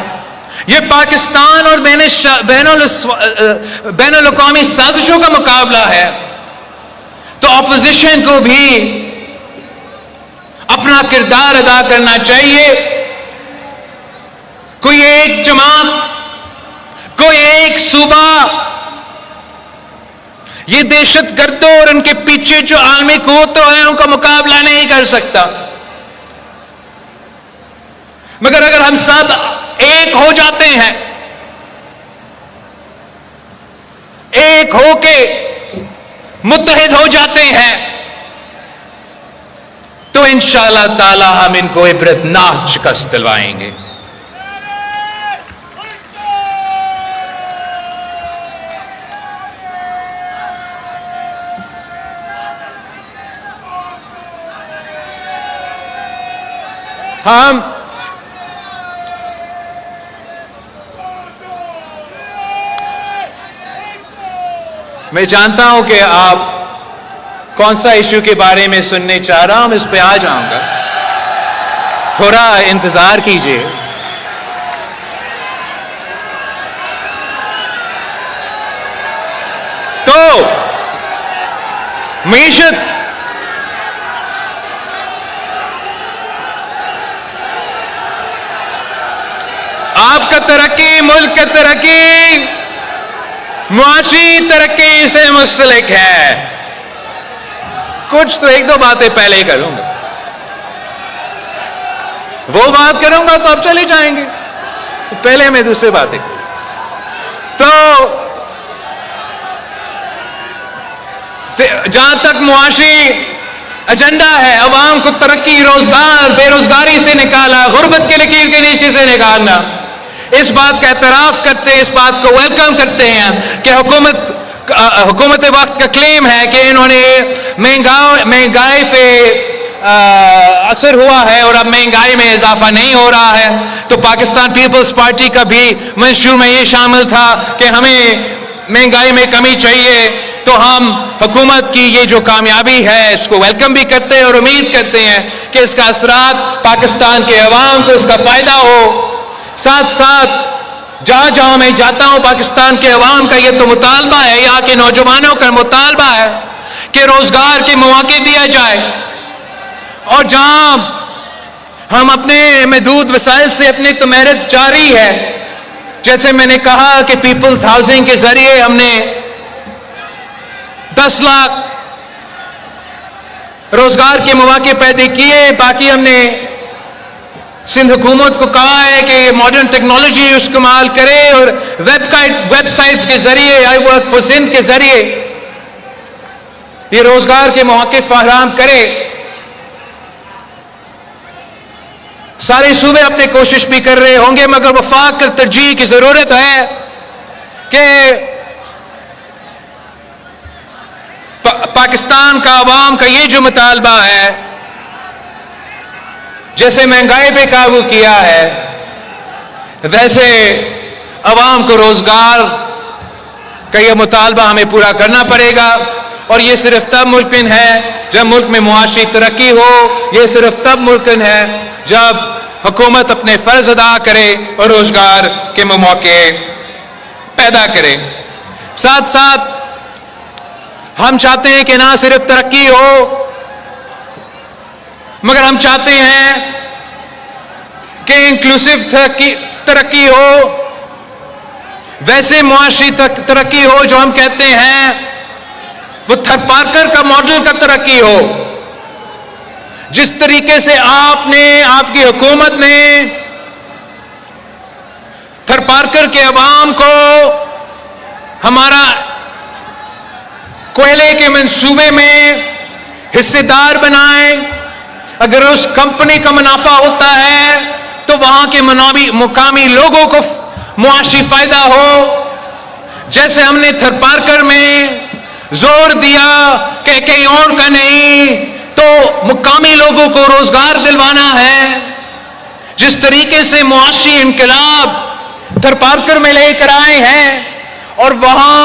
ये पाकिस्तान और बैनुल अक़वामी साजिशों का मुकाबला है, तो ऑपोजिशन को भी अपना किरदार अदा करना चाहिए। कोई एक जमात, कोई एक सूबा ये दहशतगर्दों और उनके पीछे जो आलमी कुव्वतें हैं उनका मुकाबला नहीं कर सकता। मगर अगर हम सब एक हो जाते हैं, एक होके मुत्तहिद हो जाते हैं, तो इंशाअल्लाह ताला हम इनको इबरतनाक शिकस्त दिलवाएंगे। मैं जानता हूं कि आप कौन सा इश्यू के बारे में सुनने चाह रहा हूं, मैं इस पे आ जाऊंगा, थोड़ा इंतजार कीजिए। तो मीशत आपका तरक्की, मुल्क की तरक्की, मुआशी तरक्की से मुंसलिक है। कुछ तो एक दो बातें पहले ही करूंगा, वो बात करूंगा तो आप चले जाएंगे, तो पहले मैं दूसरी बातें। तो जहां तक मुआशी एजेंडा है, अवाम को तरक्की, रोजगार, बेरोजगारी से निकाला, गुर्बत के लकीर के नीचे से निकालना, इस बात का एतराफ करते हैं, इस बात को वेलकम करते हैं कि हुकूमत वक्त का क्लेम है कि इन्होंने महंगाई पे असर हुआ है और अब महंगाई में इजाफा नहीं हो रहा है। तो पाकिस्तान पीपल्स पार्टी का भी मंशूर में ये शामिल था कि हमें महंगाई में कमी चाहिए। तो हम हुकूमत की ये जो कामयाबी है इसको वेलकम भी करते हैं और उम्मीद करते हैं कि इसका असरात पाकिस्तान के अवाम को इसका फायदा हो। साथ साथ जहां जहां मैं जाता हूं, पाकिस्तान के अवाम का ये तो मुतालबा है, यहाँ के नौजवानों का मुतालबा है कि रोजगार के मौके दिया जाए, और जहां हम अपने महदूद वसाइल से अपनी तो मेहनत जारी है। जैसे मैंने कहा कि पीपल्स हाउसिंग के जरिए हमने 10 लाख रोजगार के मौके पैदा किए। बाकी हमने सिंध हुकूमत को कहा है कि मॉडर्न टेक्नोलॉजी इस्तेमाल करे और वेबसाइट्स के जरिए, आई वर्क फॉर सिंध के जरिए ये रोजगार के मौके फराहम करे। सारे सूबे अपनी कोशिश भी कर रहे होंगे, मगर वफाक की तरजीह की जरूरत है कि पाकिस्तान का अवाम का ये जो मुतालबा है, जैसे महंगाई पे काबू किया है, वैसे अवाम को रोजगार का यह मुतालबा हमें पूरा करना पड़ेगा। और ये सिर्फ तब मुमकिन है जब मुल्क में मुआशी तरक्की हो। ये सिर्फ तब मुमकिन है जब हुकूमत अपने फर्ज अदा करे और रोजगार के मौके पैदा करे। साथ साथ हम चाहते हैं कि ना सिर्फ तरक्की हो, मगर हम चाहते हैं कि इंक्लूसिव तरक्की हो, वैसे मुआशी तरक्की हो जो हम कहते हैं वो थरपारकर का मॉडल का तरक्की हो। जिस तरीके से आपकी हुकूमत ने थरपारकर के अवाम को हमारा कोयले के मंसूबे में हिस्सेदार बनाए, अगर उस कंपनी का मुनाफा होता है तो वहां के मुकामी लोगों को मुआशी फायदा हो। जैसे हमने थरपारकर में जोर दिया कि कहीं और का नहीं, तो मुकामी लोगों को रोजगार दिलवाना है। जिस तरीके से मुआशी इनकलाब थरपारकर में लेकर आए हैं और वहां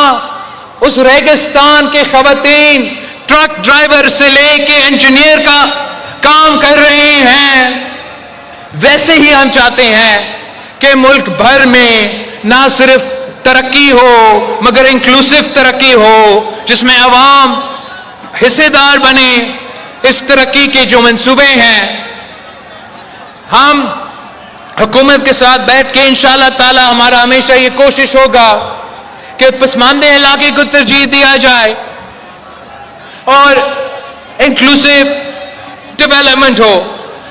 उस रेगिस्तान के खवातीन ट्रक ड्राइवर से लेके इंजीनियर का काम कर रहे हैं, वैसे ही हम चाहते हैं कि मुल्क भर में ना सिर्फ तरक्की हो मगर इंक्लूसिव तरक्की हो, जिसमें अवाम हिस्सेदार बने। इस तरक्की के जो मंसूबे हैं, हम हुकूमत के साथ बैठ के इंशाअल्लाह ताला हमारा हमेशा ये कोशिश होगा कि पसमानदे इलाके को तरजीह दिया जाए और इंक्लूसिव डेवलपमेंट हो।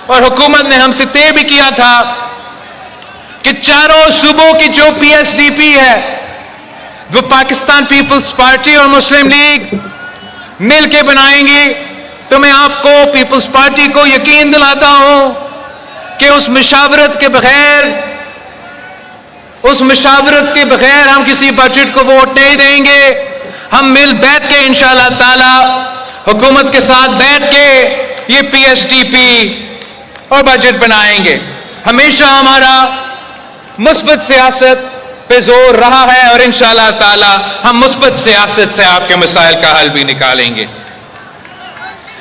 और हुकूमत ने हमसे तय भी किया था कि चारों सूबों की जो PSDP है वो पाकिस्तान पीपल्स पार्टी और मुस्लिम लीग मिलके बनाएंगे। तो मैं आपको पीपल्स पार्टी को यकीन दिलाता हूं कि उस मशावरत के बगैर हम किसी बजट को वोट नहीं देंगे। हम मिल बैठ के इंशाअल्लाह ताला हुकूमत के साथ बैठ के ये PSDP और बजट बनाएंगे। हमेशा हमारा मुस्बत सियासत पे जोर रहा है और इंशाअल्लाह ताला हम मुस्बत सियासत से आपके मसाइल का हल भी निकालेंगे।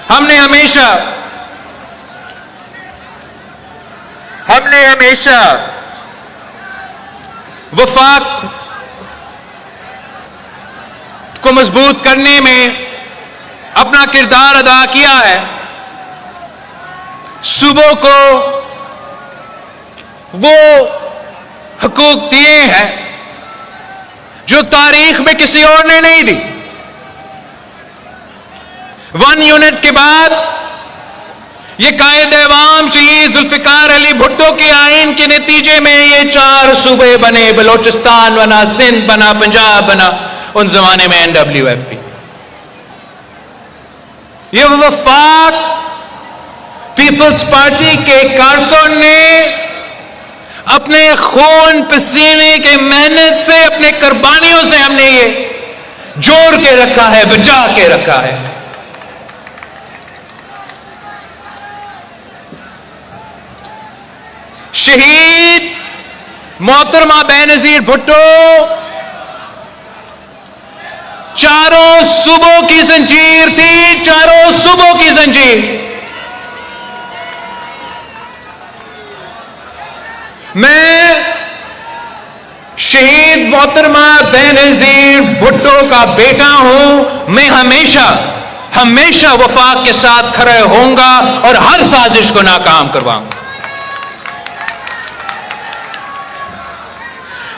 हमने हमेशा वफाक को मजबूत करने में अपना किरदार अदा किया है। सूबों को वो हकूक दिए हैं जो तारीख में किसी और ने नहीं दी। 1 यूनिट के बाद ये कायद-ए-आवाम शहीद जुल्फिकार अली भुट्टो के आइन के नतीजे में ये 4 सूबे बने, बलोचिस्तान बना, सिंध बना, पंजाब बना, उन जमाने में NWFP। ये वफाक पीपल्स पार्टी के कारकुन ने अपने खून पसीने के मेहनत से, अपने कुर्बानियों से हमने ये जोड़ के रखा है, बचा के रखा है। शहीद मोहतरमा बेनजीर भुट्टो चारों सूबों की जंजीर थी, चारों सूबों की जंजीर। मैं शहीद मोहतरमा बेनजीर भुट्टो का बेटा हूं। मैं हमेशा वफाक के साथ खड़े होऊंगा और हर साजिश को नाकाम करवाऊंगा।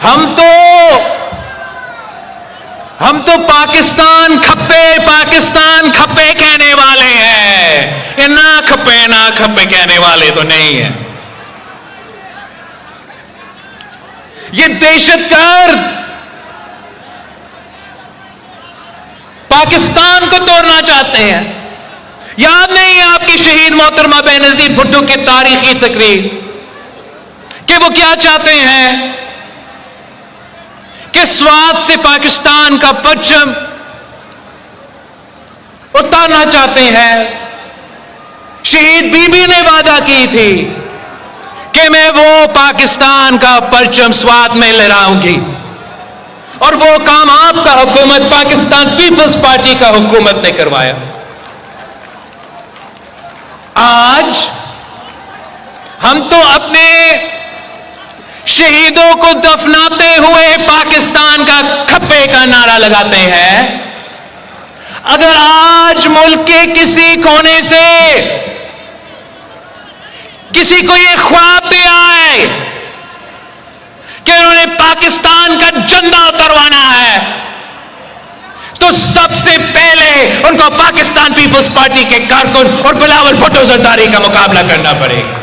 हम तो पाकिस्तान खप्पे कहने वाले हैं। ये ना खप्पे कहने वाले तो नहीं है। ये दहशतगर्द पाकिस्तान को तोड़ना चाहते हैं। याद नहीं है आपकी शहीद मोहतरमा बेनजीर भुट्टो की तारीखी तकरीर कि वो क्या चाहते हैं कि स्वात से पाकिस्तान का परचम उतारना चाहते हैं। शहीद बीबी ने वादा की थी कि मैं वो पाकिस्तान का परचम स्वाद में लहराऊंगी, और वो काम आपका हुकूमत, पाकिस्तान पीपल्स पार्टी का हुकूमत ने करवाया। आज हम तो अपने शहीदों को दफनाते हुए पाकिस्तान का खप्पे का नारा लगाते हैं। अगर आज मुल्क के किसी कोने से किसी को यह ख्वाब दे आए कि उन्होंने पाकिस्तान का झंडा उतरवाना है, तो सबसे पहले उनको पाकिस्तान पीपल्स पार्टी के कारकुन और बिलावल भुट्टो जरदारी का मुकाबला करना पड़ेगा।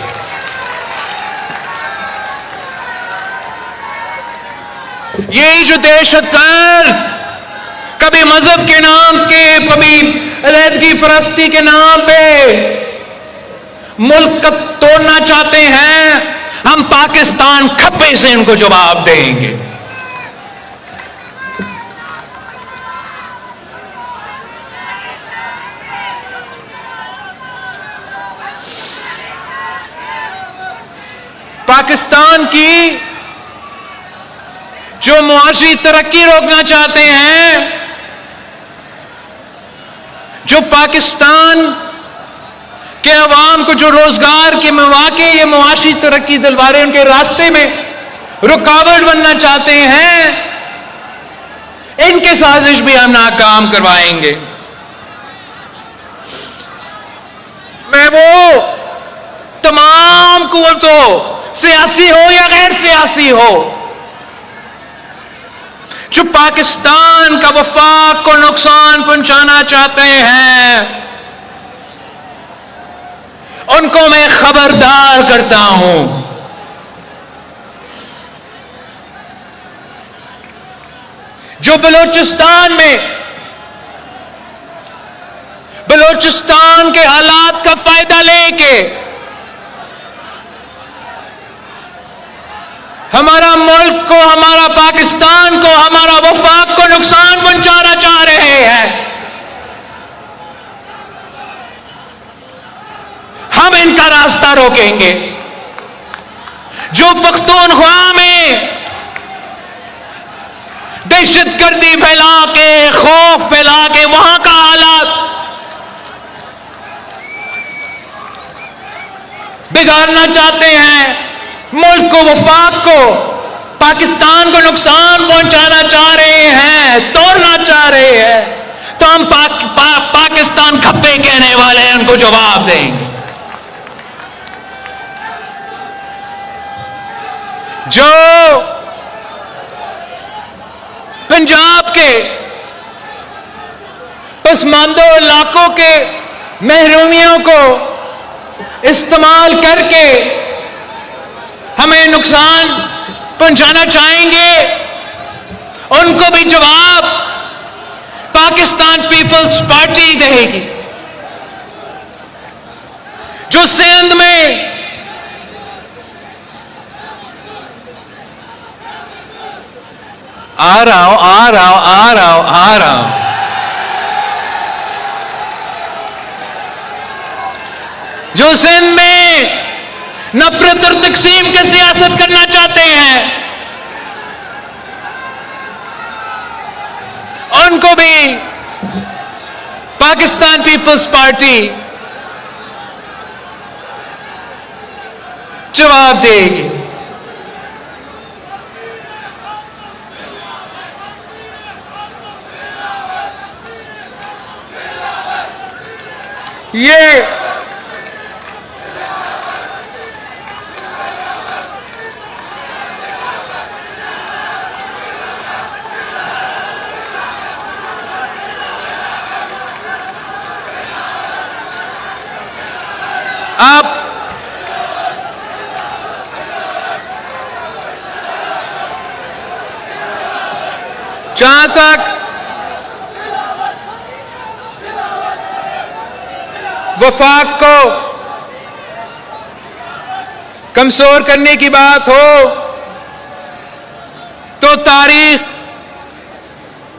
यही जो दहशतगर्द कभी मजहब के नाम के, कभी अलहदगी परस्ती के नाम पे मुल्क को तोड़ना चाहते हैं, हम पाकिस्तान खप्पे से इनको जवाब देंगे। पाकिस्तान की जो मुआशी तरक्की रोकना चाहते हैं, जो पाकिस्तान के अवाम को जो रोजगार के मौके, ये मुआशी तरक्की दिलवा रहे, उनके रास्ते में रुकावट बनना चाहते हैं, इनके साजिश भी हम नाकाम करवाएंगे। मैं वो तमाम कुव्वतों, सियासी हो या गैर सियासी हो, जो पाकिस्तान का वफाक को नुकसान पहुंचाना चाहते हैं, उनको मैं खबरदार करता हूं। जो बलूचिस्तान के हालात का फायदा लेके हमारा मुल्क को, हमारा पाकिस्तान को, हमारा वफाक को नुकसान पहुंचाना चाह रहे हैं, हम इनका रास्ता रोकेंगे। जो पख्तूनख्वा में दहशतगर्दी फैला के, खौफ फैला के वहां का हालात बिगाड़ना चाहते हैं, मुल्क को, वफाक को, पाकिस्तान को नुकसान पहुंचाना चाह रहे हैं, तोड़ना चाह रहे हैं, तो हम पाकिस्तान खप्पे कहने वाले हैं, उनको जवाब देंगे। जो पंजाब के पसमानदों इलाकों के महरूमियों को इस्तेमाल करके हमें नुकसान पहुंचाना चाहेंगे, उनको भी जवाब पाकिस्तान पीपल्स पार्टी देगी। जो सिंध में आ रहा हूं जो सिंध में नफरत और तकसीम की सियासत करना चाहते हैं, उनको भी पाकिस्तान पीपल्स पार्टी जवाब देगी। ये आप जहां तक वफाक को कमजोर करने की बात हो, तो तारीख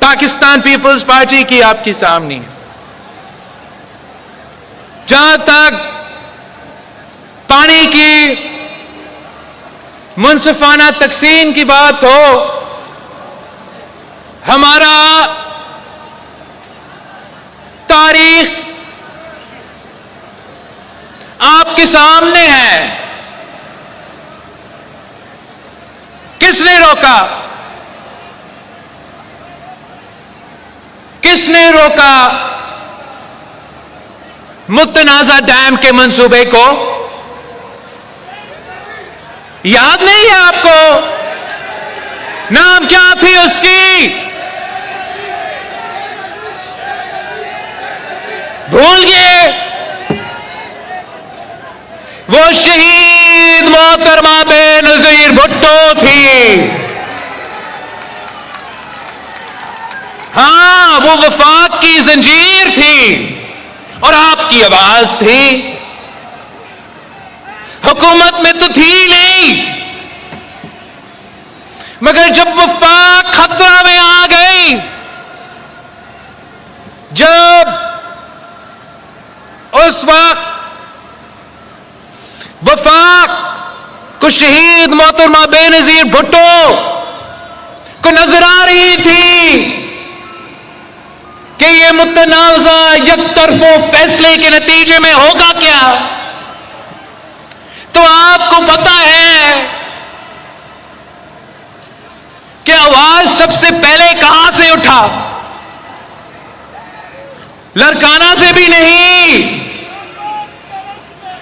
पाकिस्तान पीपल्स पार्टी की आपके सामने है। जहां तक पानी की मुनसिफाना तकसीम की बात हो, हमारा तारीख आपके सामने है। किसने रोका? किसने रोका मुतनाज़ा डैम के मंसूबे को? याद नहीं है आपको? नाम क्या थी उसकी? भूल गए? वो शहीद मोहतरमा बेनजीर भुट्टो थी। हां, वो वफाक की जंजीर थी और आपकी आवाज थी। हुकूमत में तो थी नहीं, मगर जब वफाक खतरा में आ गई, जब उस वक्त वफाक को शहीद मोहतरमा बेनजीर भुट्टो को नजर आ रही थी कि ये मुतनाज़ा यकतरफा फैसले के नतीजे में होगा क्या, तो आपको पता है कि आवाज सबसे पहले कहां से उठा? लड़काना से भी नहीं,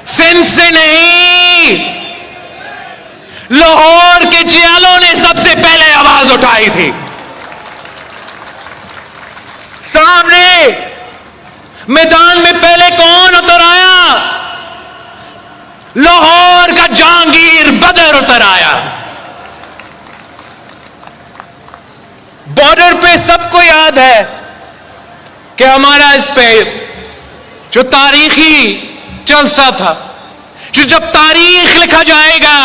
सिंध से नहीं, लाहौर के जियालों ने सबसे पहले आवाज उठाई थी। सामने मैदान में पहले कौन उतर आया? लाहौर का जहांगीर बदर उतर आया। बॉर्डर पे सबको याद है कि हमारा इस पे जो तारीखी जलसा था, जो जब तारीख लिखा जाएगा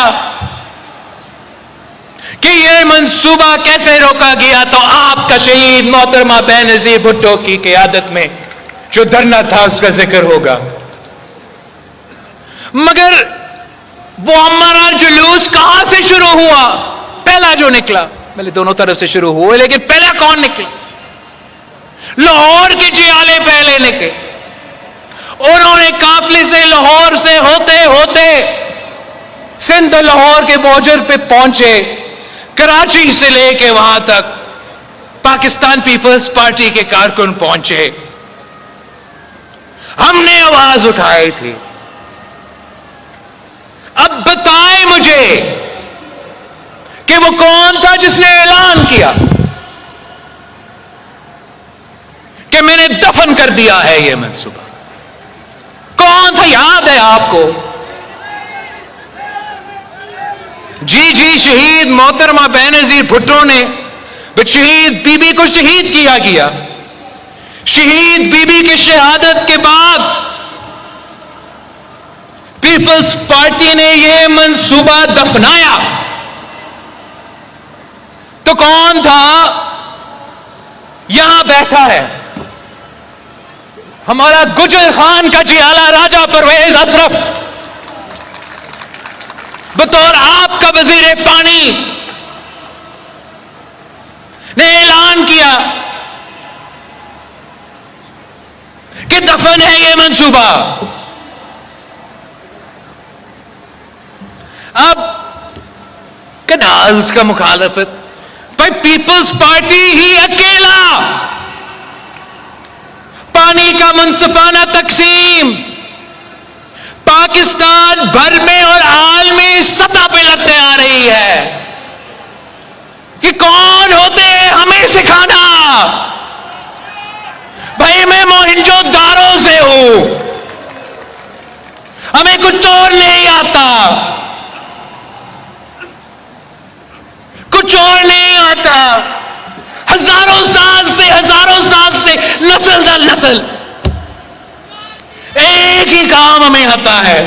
कि यह मंसूबा कैसे रोका गया, तो आपका शहीद मोहतरमा बेनजीर भुट्टो की क़यादत में जो धरना था उसका जिक्र होगा। मगर वो हमारा जुलूस कहां से शुरू हुआ? पहला जो निकला, पहले दोनों तरफ से शुरू हुए, लेकिन पहला कौन निकला? लाहौर के जियाले पहले निकले। उन्होंने काफिले से लाहौर से होते होते सिंध लाहौर के बॉर्डर पे पहुंचे। कराची से लेके वहां तक पाकिस्तान पीपल्स पार्टी के कारकुन पहुंचे। हमने आवाज उठाई थी। अब बताएं मुझे कि वो कौन था जिसने ऐलान किया कि मैंने दफन कर दिया है ये मंसूबा? कौन था? याद है आपको? जी, शहीद मोहतरमा बेनजीर भुट्टो ने शहीद बीबी को शहीद किया गया। शहीद बीबी की शहादत के बाद पीपल्स पार्टी ने यह मंसूबा दफनाया। तो कौन था? यहां बैठा है हमारा गुजर खान का जियाला राजा परवेज अशरफ, बतौर आपका वजीर पानी ने ऐलान किया कि दफन है ये मंसूबा। अब कनाज का मुखालफत भाई पीपल्स पार्टी ही अकेला पानी का मुनसिफाना तकसीम पाकिस्तान भर में और आलमी सतह पे लगते आ रही है कि कौन होते हैं हमें सिखाना। भाई मैं मोहिंजोदारो से हूं, हमें कुछ और नहीं आता, कुछ और नहीं आता। हजारों साल से नस्ल दर नस्ल एक ही काम हमें आता है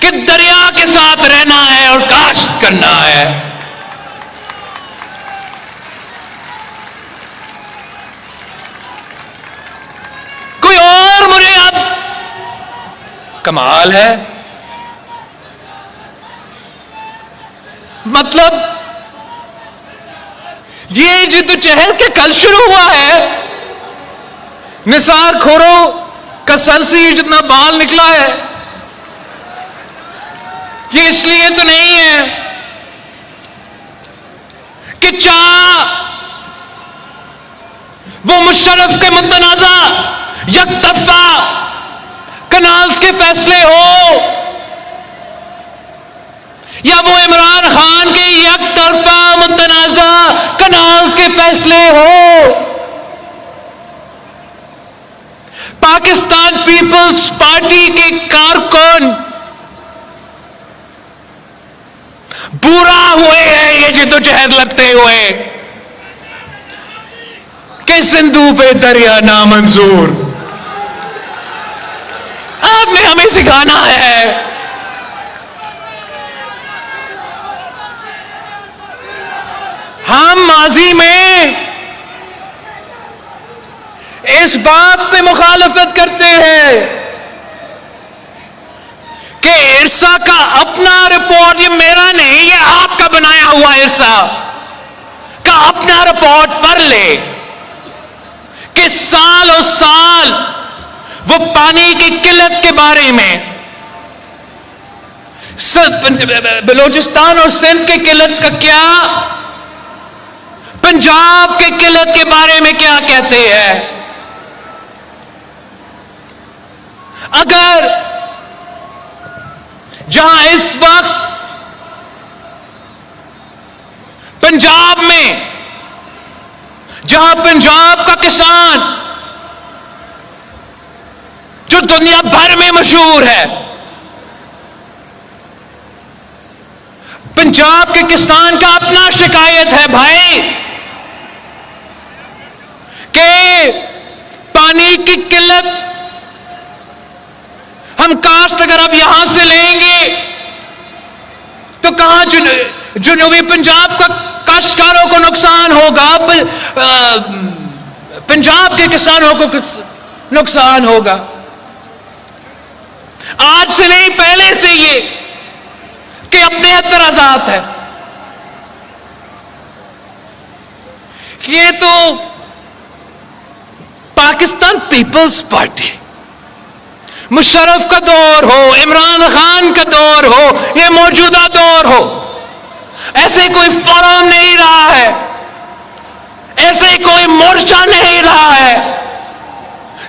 कि दरिया के साथ रहना है और काश्त करना है। कोई और मुझे अब कमाल है। मतलब ये जिद्दोजहद के कल शुरू हुआ है। निसार खोरों का सर से ये जितना बाल निकला है, ये इसलिए तो नहीं है कि चाह वो मुशर्रफ के मुतनाज़ा यकतरफा कनाल्स के फैसले हो, या वो इमरान खान के यकतरफा मुतनाज़ा कनाल्स के फैसले हो। पाकिस्तान पीपल्स पार्टी के कारकुन बुरा हुए हैं ये जिद्दोजहद लड़ते हुए कि सिंधु पे दरिया नामंजूर। आपने हमें सिखाना है हम माजी में इस बात पे मुखालफत करते हैं कि इरसा का अपना रिपोर्ट, ये मेरा नहीं, ये आपका बनाया हुआ इरसा का अपना रिपोर्ट पढ़ ले कि सालों साल वो पानी की किल्लत के बारे में, बलूचिस्तान और सिंध की किल्लत का क्या, पंजाब के किल्लत के बारे में क्या कहते हैं। अगर जहां इस वक्त पंजाब में, जहां पंजाब का किसान जो दुनिया भर में मशहूर है, पंजाब के किसान का अपना शिकायत है भाई कि पानी की किल्लत, हम काश्त अगर अब यहां से लेंगे तो कहां जनूबी पंजाब का काश्तकारों को नुकसान होगा, पंजाब के किसानों को नुकसान होगा। आज से नहीं, पहले से ये कि अपने एतराजात है। ये तो पाकिस्तान पीपल्स पार्टी, मुशर्रफ का दौर हो, इमरान खान का दौर हो, ये मौजूदा दौर हो, ऐसे कोई फोरम नहीं रहा है, ऐसे कोई मोर्चा नहीं रहा है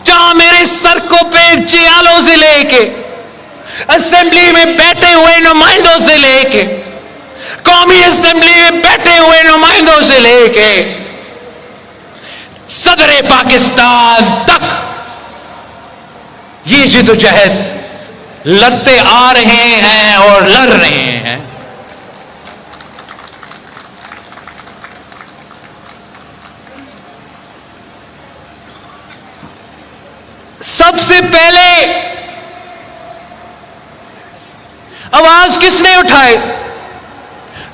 जहां मेरे सड़कों पे चियालों से लेके, असेंबली में बैठे हुए नुमाइंदों से लेके, कौमी असेंबली में बैठे हुए नुमाइंदों से लेके सदर पाकिस्तान तक ये जिद्दोजहद लड़ते आ रहे हैं और लड़ रहे हैं। सबसे पहले आवाज किसने उठाई?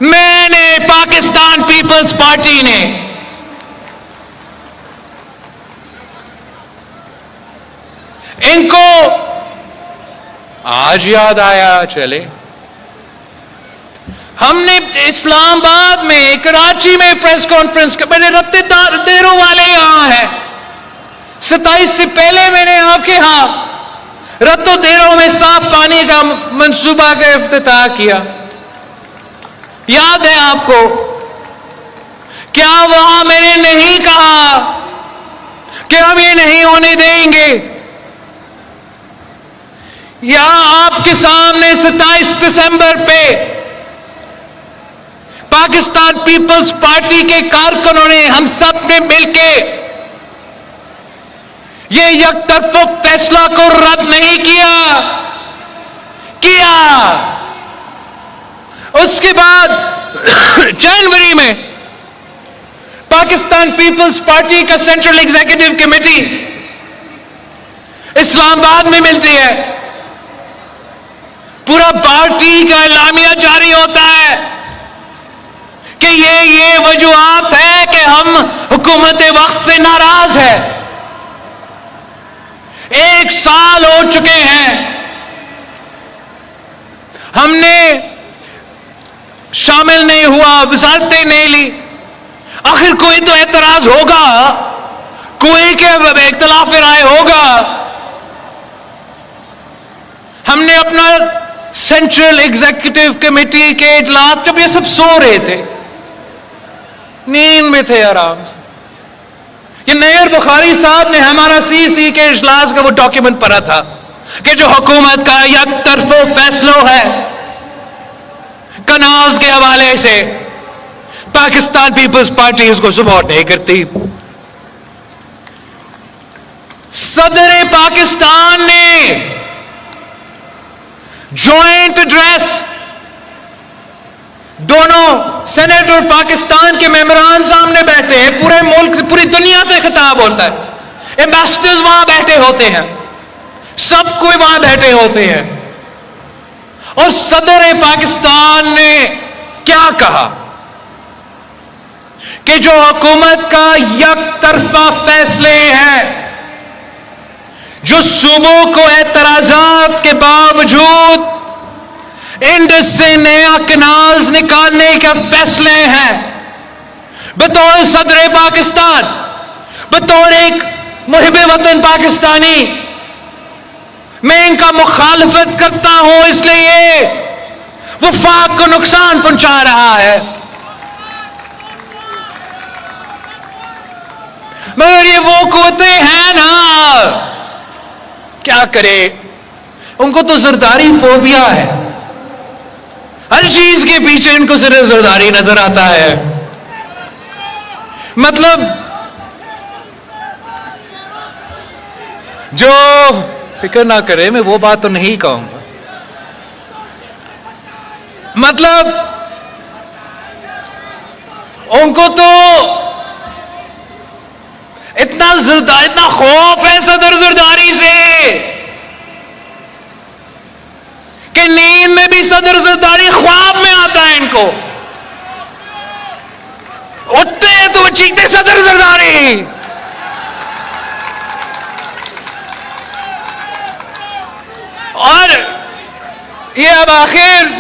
मैंने, पाकिस्तान पीपल्स पार्टी ने। इनको आज याद आया, चले हमने इस्लामाबाद में, कराची में प्रेस कॉन्फ्रेंस का, मैंने रत्ते देरों वाले यहां हैं, 27 से पहले मैंने आपके यहां रत्तों देरों में साफ पानी का मंसूबा का इफ्तिताह किया। याद है आपको? क्या वहां मैंने नहीं कहा कि हम ये नहीं होने देंगे? या आपके सामने 27 दिसंबर पे पाकिस्तान पीपल्स पार्टी के कारकुनों ने, हम सब ने मिलके ये यकतरफा फैसला को रद्द नहीं किया। उसके बाद जनवरी में पाकिस्तान पीपल्स पार्टी का सेंट्रल एग्जीक्यूटिव कमेटी इस्लामाबाद में मिलती है, पूरा पार्टी का एलामिया जारी होता है कि ये वजूहात है कि हम हुकूमत वक्त से नाराज है। 1 साल हो चुके हैं हमने शामिल नहीं हुआ, वजारतें नहीं ली। आखिर कोई तो एतराज होगा, कोई के इख्तिलाफ राय होगा। हमने अपना सेंट्रल एग्जीक्यूटिव कमेटी के इजलास, जब ये सब सो रहे थे, नींद में थे आराम से, ये नैयर बुखारी साहब ने हमारा सीसी के इजलास का वो डॉक्यूमेंट पढ़ा था कि जो हुकूमत का एक तरफा फैसला है कनाल्स के हवाले से, पाकिस्तान पीपल्स पार्टी उसको सपोर्ट नहीं करती। सदर पाकिस्तान ने जॉइंट एड्रेस, दोनों सेनेट और पाकिस्तान के मेंबरान सामने बैठे हैं, पूरे मुल्क पूरी दुनिया से खिताब होता है, एम्बेसडर्स वहां बैठे होते हैं, सब कोई वहां बैठे होते हैं, और सदर पाकिस्तान ने क्या कहा कि जो हुकूमत का एक तरफा फैसले हैं, जो सूबों को एतराजात के बावजूद इंडस से नया कैनाल्स निकालने के फैसले हैं, बतौर सदर पाकिस्तान, बतौर एक मुहिब वतन पाकिस्तानी, मैं इनका मुखालफत करता हूं, इसलिए वफाक को नुकसान पहुंचा रहा है। मगर ये वो कुत्ते हैं ना, क्या करे, उनको तो जरदारी फोबिया है, हर चीज के पीछे इनको सिर्फ जरदारी नजर आता है। मतलब जो फिक्र ना करे, मैं वो बात तो नहीं कहूंगा, मतलब उनको तो इतना खौफ है सदर जरदारी से कि नींद में भी सदर जरदारी ख्वाब में आता है इनको, उठते हैं तो वो चीखते सदर जरदारी। और ये अब आखिर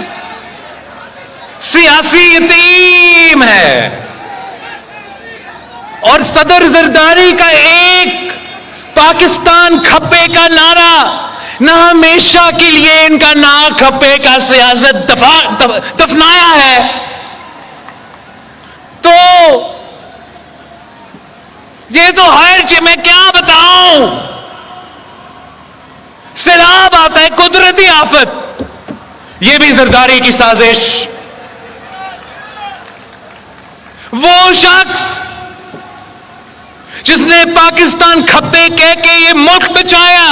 सियासी टीम है, और सदर जरदारी का एक पाकिस्तान खप्पे का नारा ना हमेशा के लिए इनका ना खप्पे का सियासत दफनाया है। तो ये तो हर चीज मैं क्या बताऊं, सैलाब आता है, कुदरती आफत, ये भी जरदारी की साजिश। वो शख्स जिसने पाकिस्तान खप्पे कह के ये मुल्क बचाया,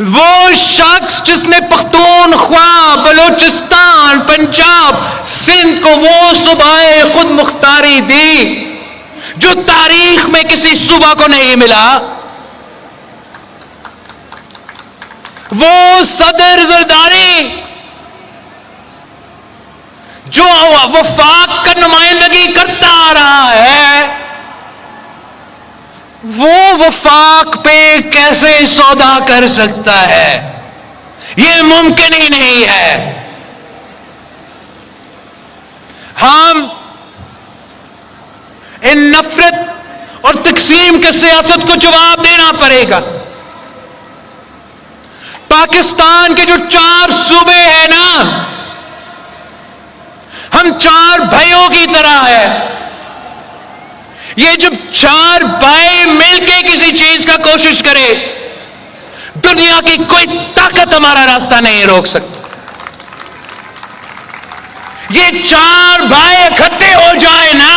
वो शख्स जिसने पख्तूनख्वा, बलूचिस्तान, पंजाब, सिंध को वो सूबाए खुद मुख्तारी दी जो तारीख में किसी सूबा को नहीं मिला, वो सदर जरदारी जो वफाक का नुमाइंदगी करता आ रहा है, वो वफाक पे कैसे सौदा कर सकता है? ये मुमकिन ही नहीं है। हम इन नफरत और तकसीम के सियासत को जवाब देना पड़ेगा। पाकिस्तान के जो 4 सूबे हैं ना, हम 4 भाइयों की तरह है। ये जब 4 भाई मिलके किसी चीज का कोशिश करे, दुनिया की कोई ताकत हमारा रास्ता नहीं रोक सकती। ये 4 भाई इकट्ठे हो जाए ना,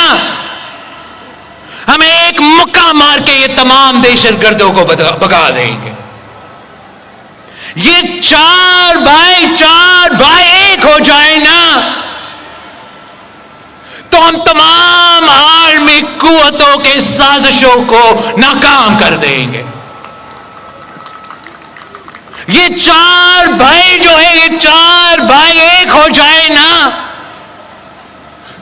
हम एक मुक्का मार के ये तमाम दहशतगर्दों को भगा देंगे। ये 4 भाई एक हो जाए ना, तो हम तमाम आर्मी कुव्वतों के साजिशों को नाकाम कर देंगे। ये 4 भाई जो है, ये 4 भाई एक हो जाए ना,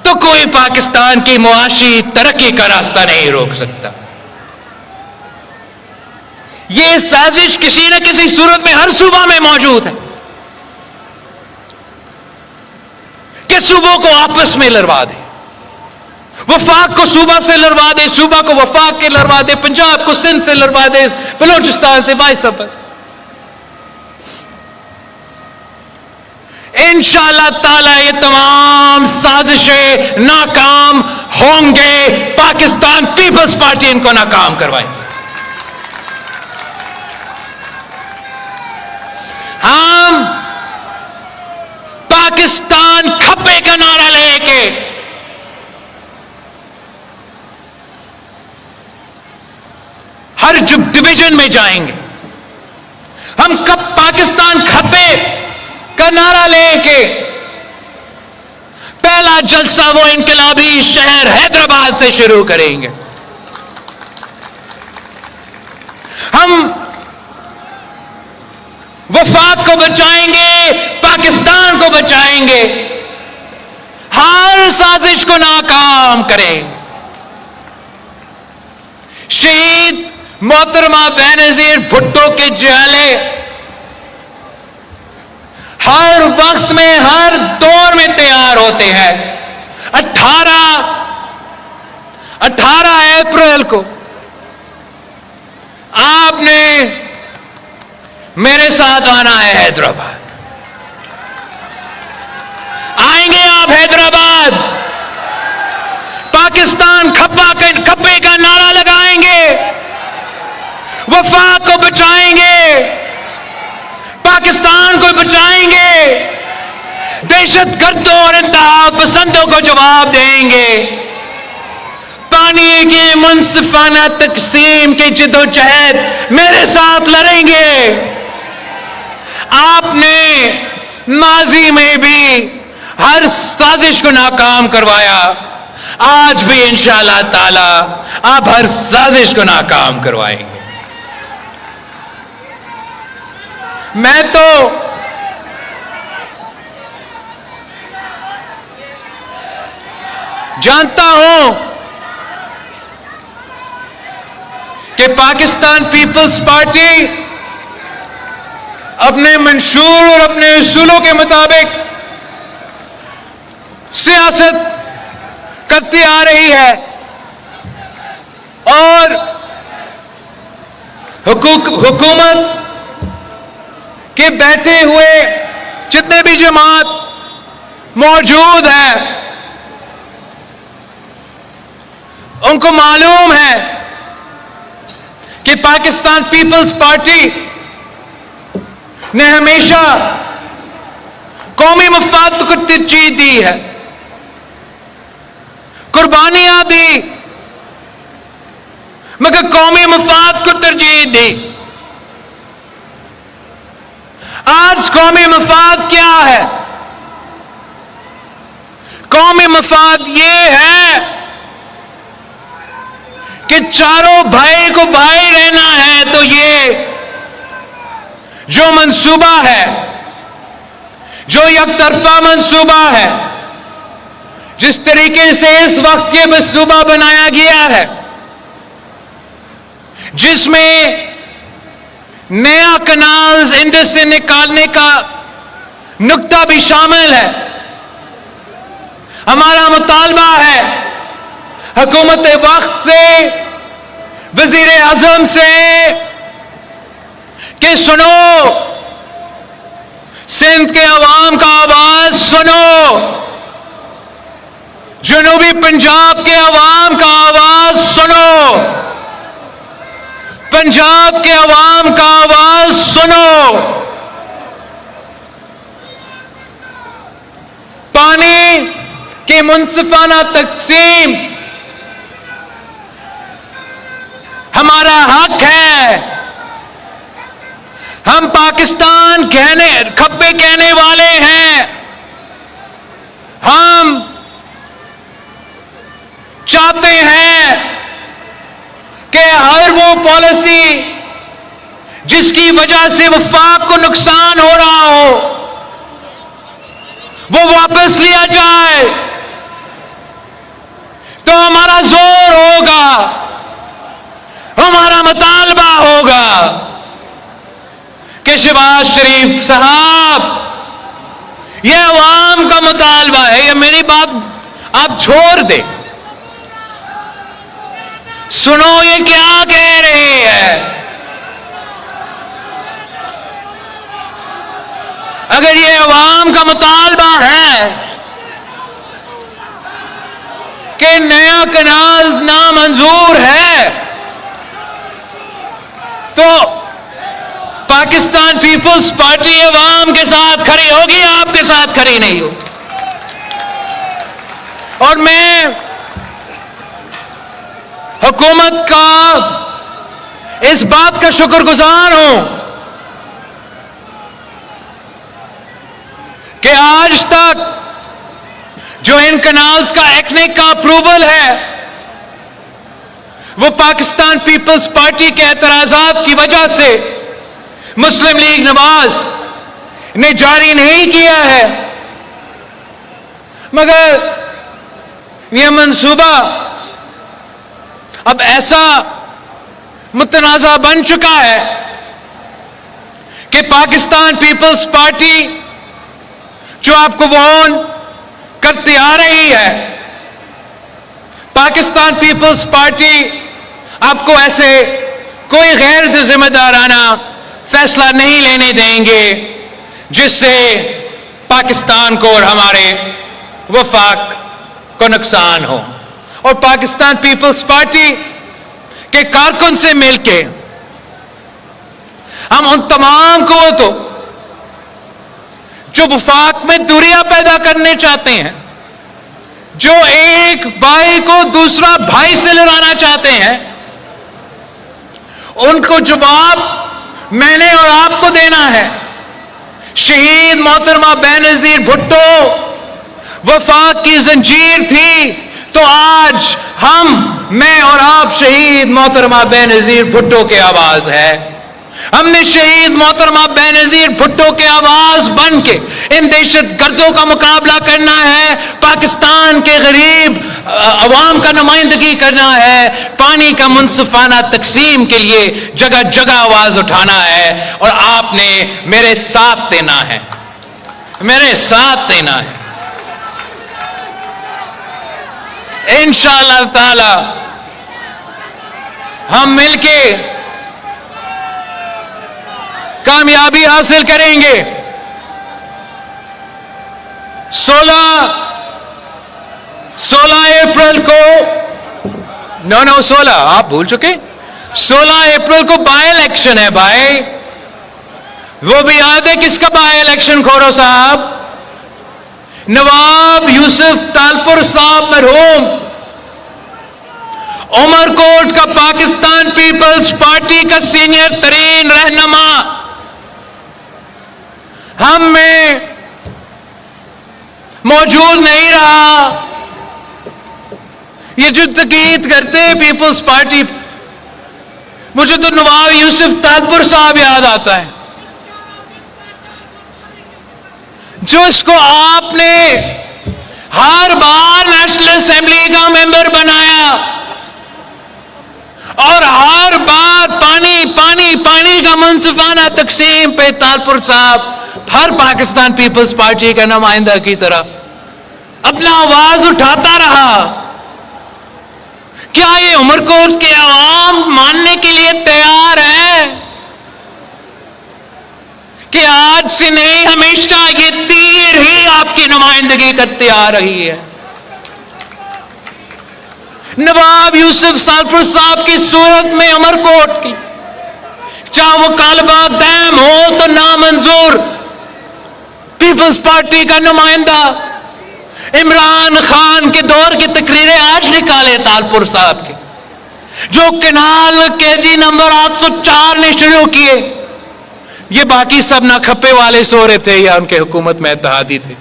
तो कोई पाकिस्तान की मुआशी तरक्की का रास्ता नहीं रोक सकता। ये साजिश किसी न किसी सूरत में हर सूबा में मौजूद है। कि सूबों को आपस में लड़वा दे, वफाक को सूबा से लड़वा दे, सूबा को वफाक के लड़वा दे, पंजाब को सिंध से लड़वा दे, बलूचिस्तान से, वाइस वर्सा। इंशाअल्लाह ताला ये तमाम साजिशें नाकाम होंगे। पाकिस्तान पीपल्स पार्टी इनको नाकाम करवाएगी। हम पाकिस्तान खप्पे का नारा लेके हर डिवीजन में जाएंगे। हम कब पाकिस्तान खप्पे का नारा लेके पहला जलसा वो इनकलाबी शहर हैदराबाद से शुरू करेंगे। हम वफाक को बचाएंगे, पाकिस्तान को बचाएंगे, हर साजिश को नाकाम करेंगे। शहीद मोहतरमा बेनजीर भुट्टो के जाले हर वक्त में, हर दौर में तैयार होते हैं। 18 अप्रैल को आपने मेरे साथ आना है हैदराबाद। आएंगे आप हैदराबाद, पाकिस्तान खप्पे का नारा लगाएंगे, वफाक को बचाएंगे, पाकिस्तान को बचाएंगे, दहशतगर्दों और इंतहा पसंदों को जवाब देंगे, पानी की मुनसिफाना तकसीम की जिद्दोजहद मेरे साथ लड़ेंगे। आपने माजी में भी हर साजिश को नाकाम करवाया, आज भी इंशाअल्लाह ताला आप हर साजिश को नाकाम करवाएंगे। मैं तो जानता हूं कि पाकिस्तान पीपल्स पार्टी अपने मंशूर और अपने उसूलों के मुताबिक सियासत करती आ रही है और हुकूमत के बैठे हुए जितने भी जमात मौजूद है उनको मालूम है कि पाकिस्तान पीपल्स पार्टी ने हमेशा कौमी मफाद को तरजीह दी है, कुर्बानियां दी, मगर कौमी मफाद को तरजीह दी। आज कौमी मफाद क्या है? कौमी मफाद ये है कि चारों भाई को भाई रहना है, तो ये जो मंसूबा है, जो एकतरफा मंसूबा है, जिस तरीके से इस वक्त ये मंसूबा बनाया गया है, जिसमें नया कनाल्स इंडस से निकालने का नुक्ता भी शामिल है, हमारा मुतालबा है हुकूमत वक्त से, वजीर आजम से कि सुनो, सिंध के अवाम का आवाज सुनो, जनूबी पंजाब के अवाम का आवाज सुनो, पंजाब के अवाम का आवाज सुनो। पानी की मुनसिफाना तकसीम हमारा हक है। हम पाकिस्तान खप्पे कहने वाले हैं। हम चाहते हैं कि हर वो पॉलिसी जिसकी वजह से वफाक को नुकसान हो रहा हो वो वापस लिया जाए, तो हमारा जोर होगा, हमारा मुतालबा होगा कि शहबाज शरीफ साहब ये अवाम का मुतालबा है, ये मेरी बात आप छोड़ दे। सुनो ये क्या कह रही है। अगर ये अवाम का मुतालबा है कि नया कनाल नामंजूर है, तो पाकिस्तान पीपल्स पार्टी अवाम के साथ खड़ी होगी, आपके साथ खड़ी नहीं हो। और मैं हुकूमत का इस बात का शुक्रगुजार हूं कि आज तक जो इन कनाल्स का एक्निक का अप्रूवल है वो पाकिस्तान पीपल्स पार्टी के एतराजात की वजह से मुस्लिम लीग नवाज ने जारी नहीं किया है। मगर यह मंसूबा अब ऐसा मुतनाज़ा बन चुका है कि पाकिस्तान पीपल्स पार्टी जो आपको वॉर्न करती आ रही है, पाकिस्तान पीपल्स पार्टी आपको ऐसे कोई गैर जिम्मेदाराना फैसला नहीं लेने देंगे जिससे पाकिस्तान को और हमारे वफाक को नुकसान हो। और पाकिस्तान पीपल्स पार्टी के कारकुन से मिलके हम उन तमाम कुव्वतों जो वफाक में दूरियां पैदा करने चाहते हैं, जो एक भाई को दूसरा भाई से लड़ाना चाहते हैं, उनको जवाब मैंने और आपको देना है। शहीद मोहतरमा बेनजीर भुट्टो वफाक की जंजीर थी, तो आज मैं और आप शहीद मोहतरमा बेनजीर भुट्टो की आवाज है। हमने शहीद मोहतरमा बेनजीर भुट्टो के आवाज बन के इन दहशत गर्दों का मुकाबला करना है, पाकिस्तान के गरीब अवाम का नुमाइंदगी करना है, पानी का मुनसिफाना तकसीम के लिए जगह जगह आवाज उठाना है। और आपने मेरे साथ देना है, मेरे साथ देना है। इंशाअल्लाह ताला हम मिलके कामयाबी हासिल करेंगे। 16 अप्रैल को 16 आप भूल चुके, 16 अप्रैल को बाय इलेक्शन है भाई। वो भी याद है किसका बाय इलेक्शन खोरो साहब? नवाब यूसुफ तालपुर साहब मरहूम, उमरकोट का पाकिस्तान पीपल्स पार्टी का सीनियर तरीन रहनुमा हम में मौजूद नहीं रहा। ये जो तकीद करते हैं पीपल्स पार्टी, मुझे तो नवाब यूसुफ तालपुर साहब याद आता है, जो इसको आपने हर बार नेशनल असेंबली का मेंबर बनाया और हर बार पानी पानी पानी का मुनसिफाना तकसीम पे तालपुर साहब हर पाकिस्तान पीपल्स पार्टी का नुमाइंदा की तरह अपना आवाज उठाता रहा। क्या ये उमरकोट के अवाम मानने के लिए तैयार है कि आज से नहीं हमेशा ये तीर ही आपकी नुमाइंदगी करती आ रही है? नवाब यूसुफ तालपुर साहब की सूरत में उमरकोट की, चाहे वो कालबाग डैम हो तो नामंजूर पीपल्स पार्टी का नुमाइंदा इमरान खान के दौर की तकरीरें आज निकाले तालपुर साहब के, जो कैनाल केजी नंबर 804 ने शुरू किए। ये बाकी सब ना खप्पे वाले सो रहे थे या उनके हुकूमत में इत्तेहादी थे।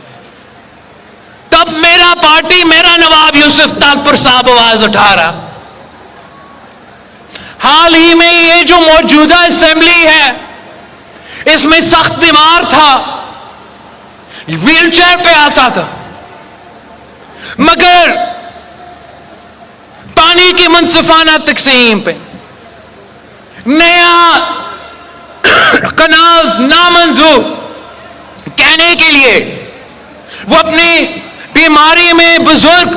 तब मेरा पार्टी, मेरा नवाब यूसुफ तालपुर साहब आवाज उठा रहा। हाल ही में ये जो मौजूदा असेंबली है, इसमें सख्त बीमार था, व्हील चेयर पे आता था, मगर पानी की मुनसिफाना तकसीम पे, नया कनाल नामंजूर कहने के लिए वो अपनी बीमारी में बुजुर्ग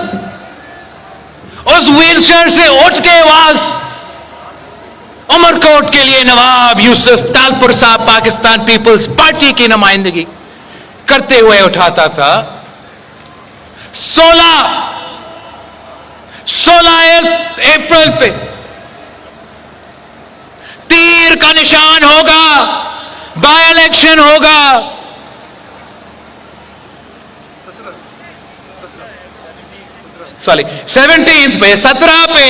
उस व्हीलचेयर से उठ के आवाज उमरकोट के लिए नवाब यूसुफ तालपुर साहब पाकिस्तान पीपल्स पार्टी की नुमाइंदगी करते हुए उठाता था। 16 अप्रैल पे तीर का निशान होगा, बाय इलेक्शन होगा। सॉरी 17 पे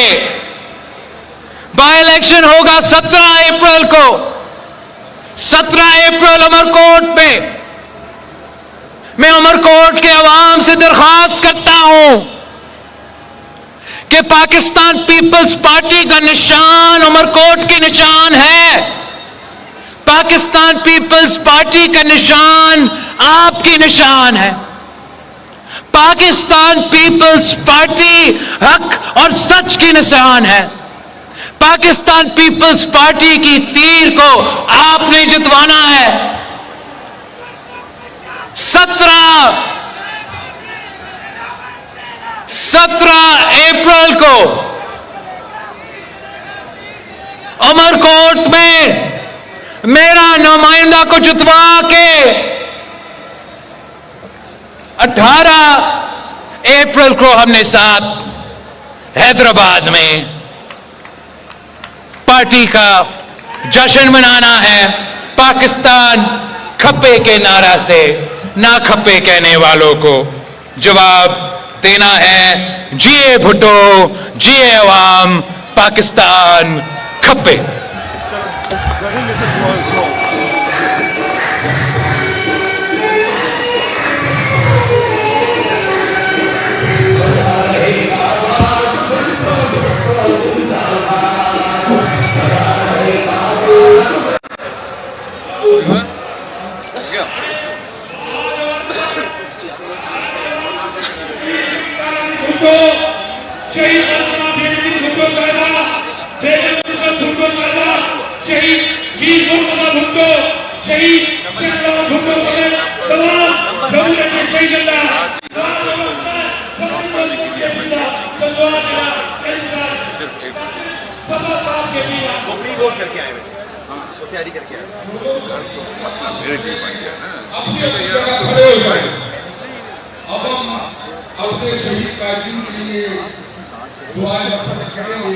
बाय इलेक्शन होगा 17 अप्रैल को। 17 अप्रैल उमरकोट पे मैं उमरकोट के अवाम से दरख्वास्त करता हूं कि पाकिस्तान पीपल्स पार्टी का निशान उमरकोट की निशान है। पाकिस्तान पीपल्स पार्टी का निशान आपकी निशान है। पाकिस्तान पीपल्स पार्टी हक और सच की निशान है। पाकिस्तान पीपल्स पार्टी की तीर को आपने जितवाना है। 17 अप्रैल को उमरकोट में मेरा नुमाइंदा को जितवा के 18 अप्रैल को हमने साथ हैदराबाद में पार्टी का जश्न मनाना है। पाकिस्तान खप्पे के नारा से ना खप्पे कहने वालों को जवाब देना है। जिए भुट्टो, जिए अवाम, पाकिस्तान खप्पे। करके आए वो तैयारी करके आए अब हम अपने शहीद कायदीन के लिए दुआएं करेंगे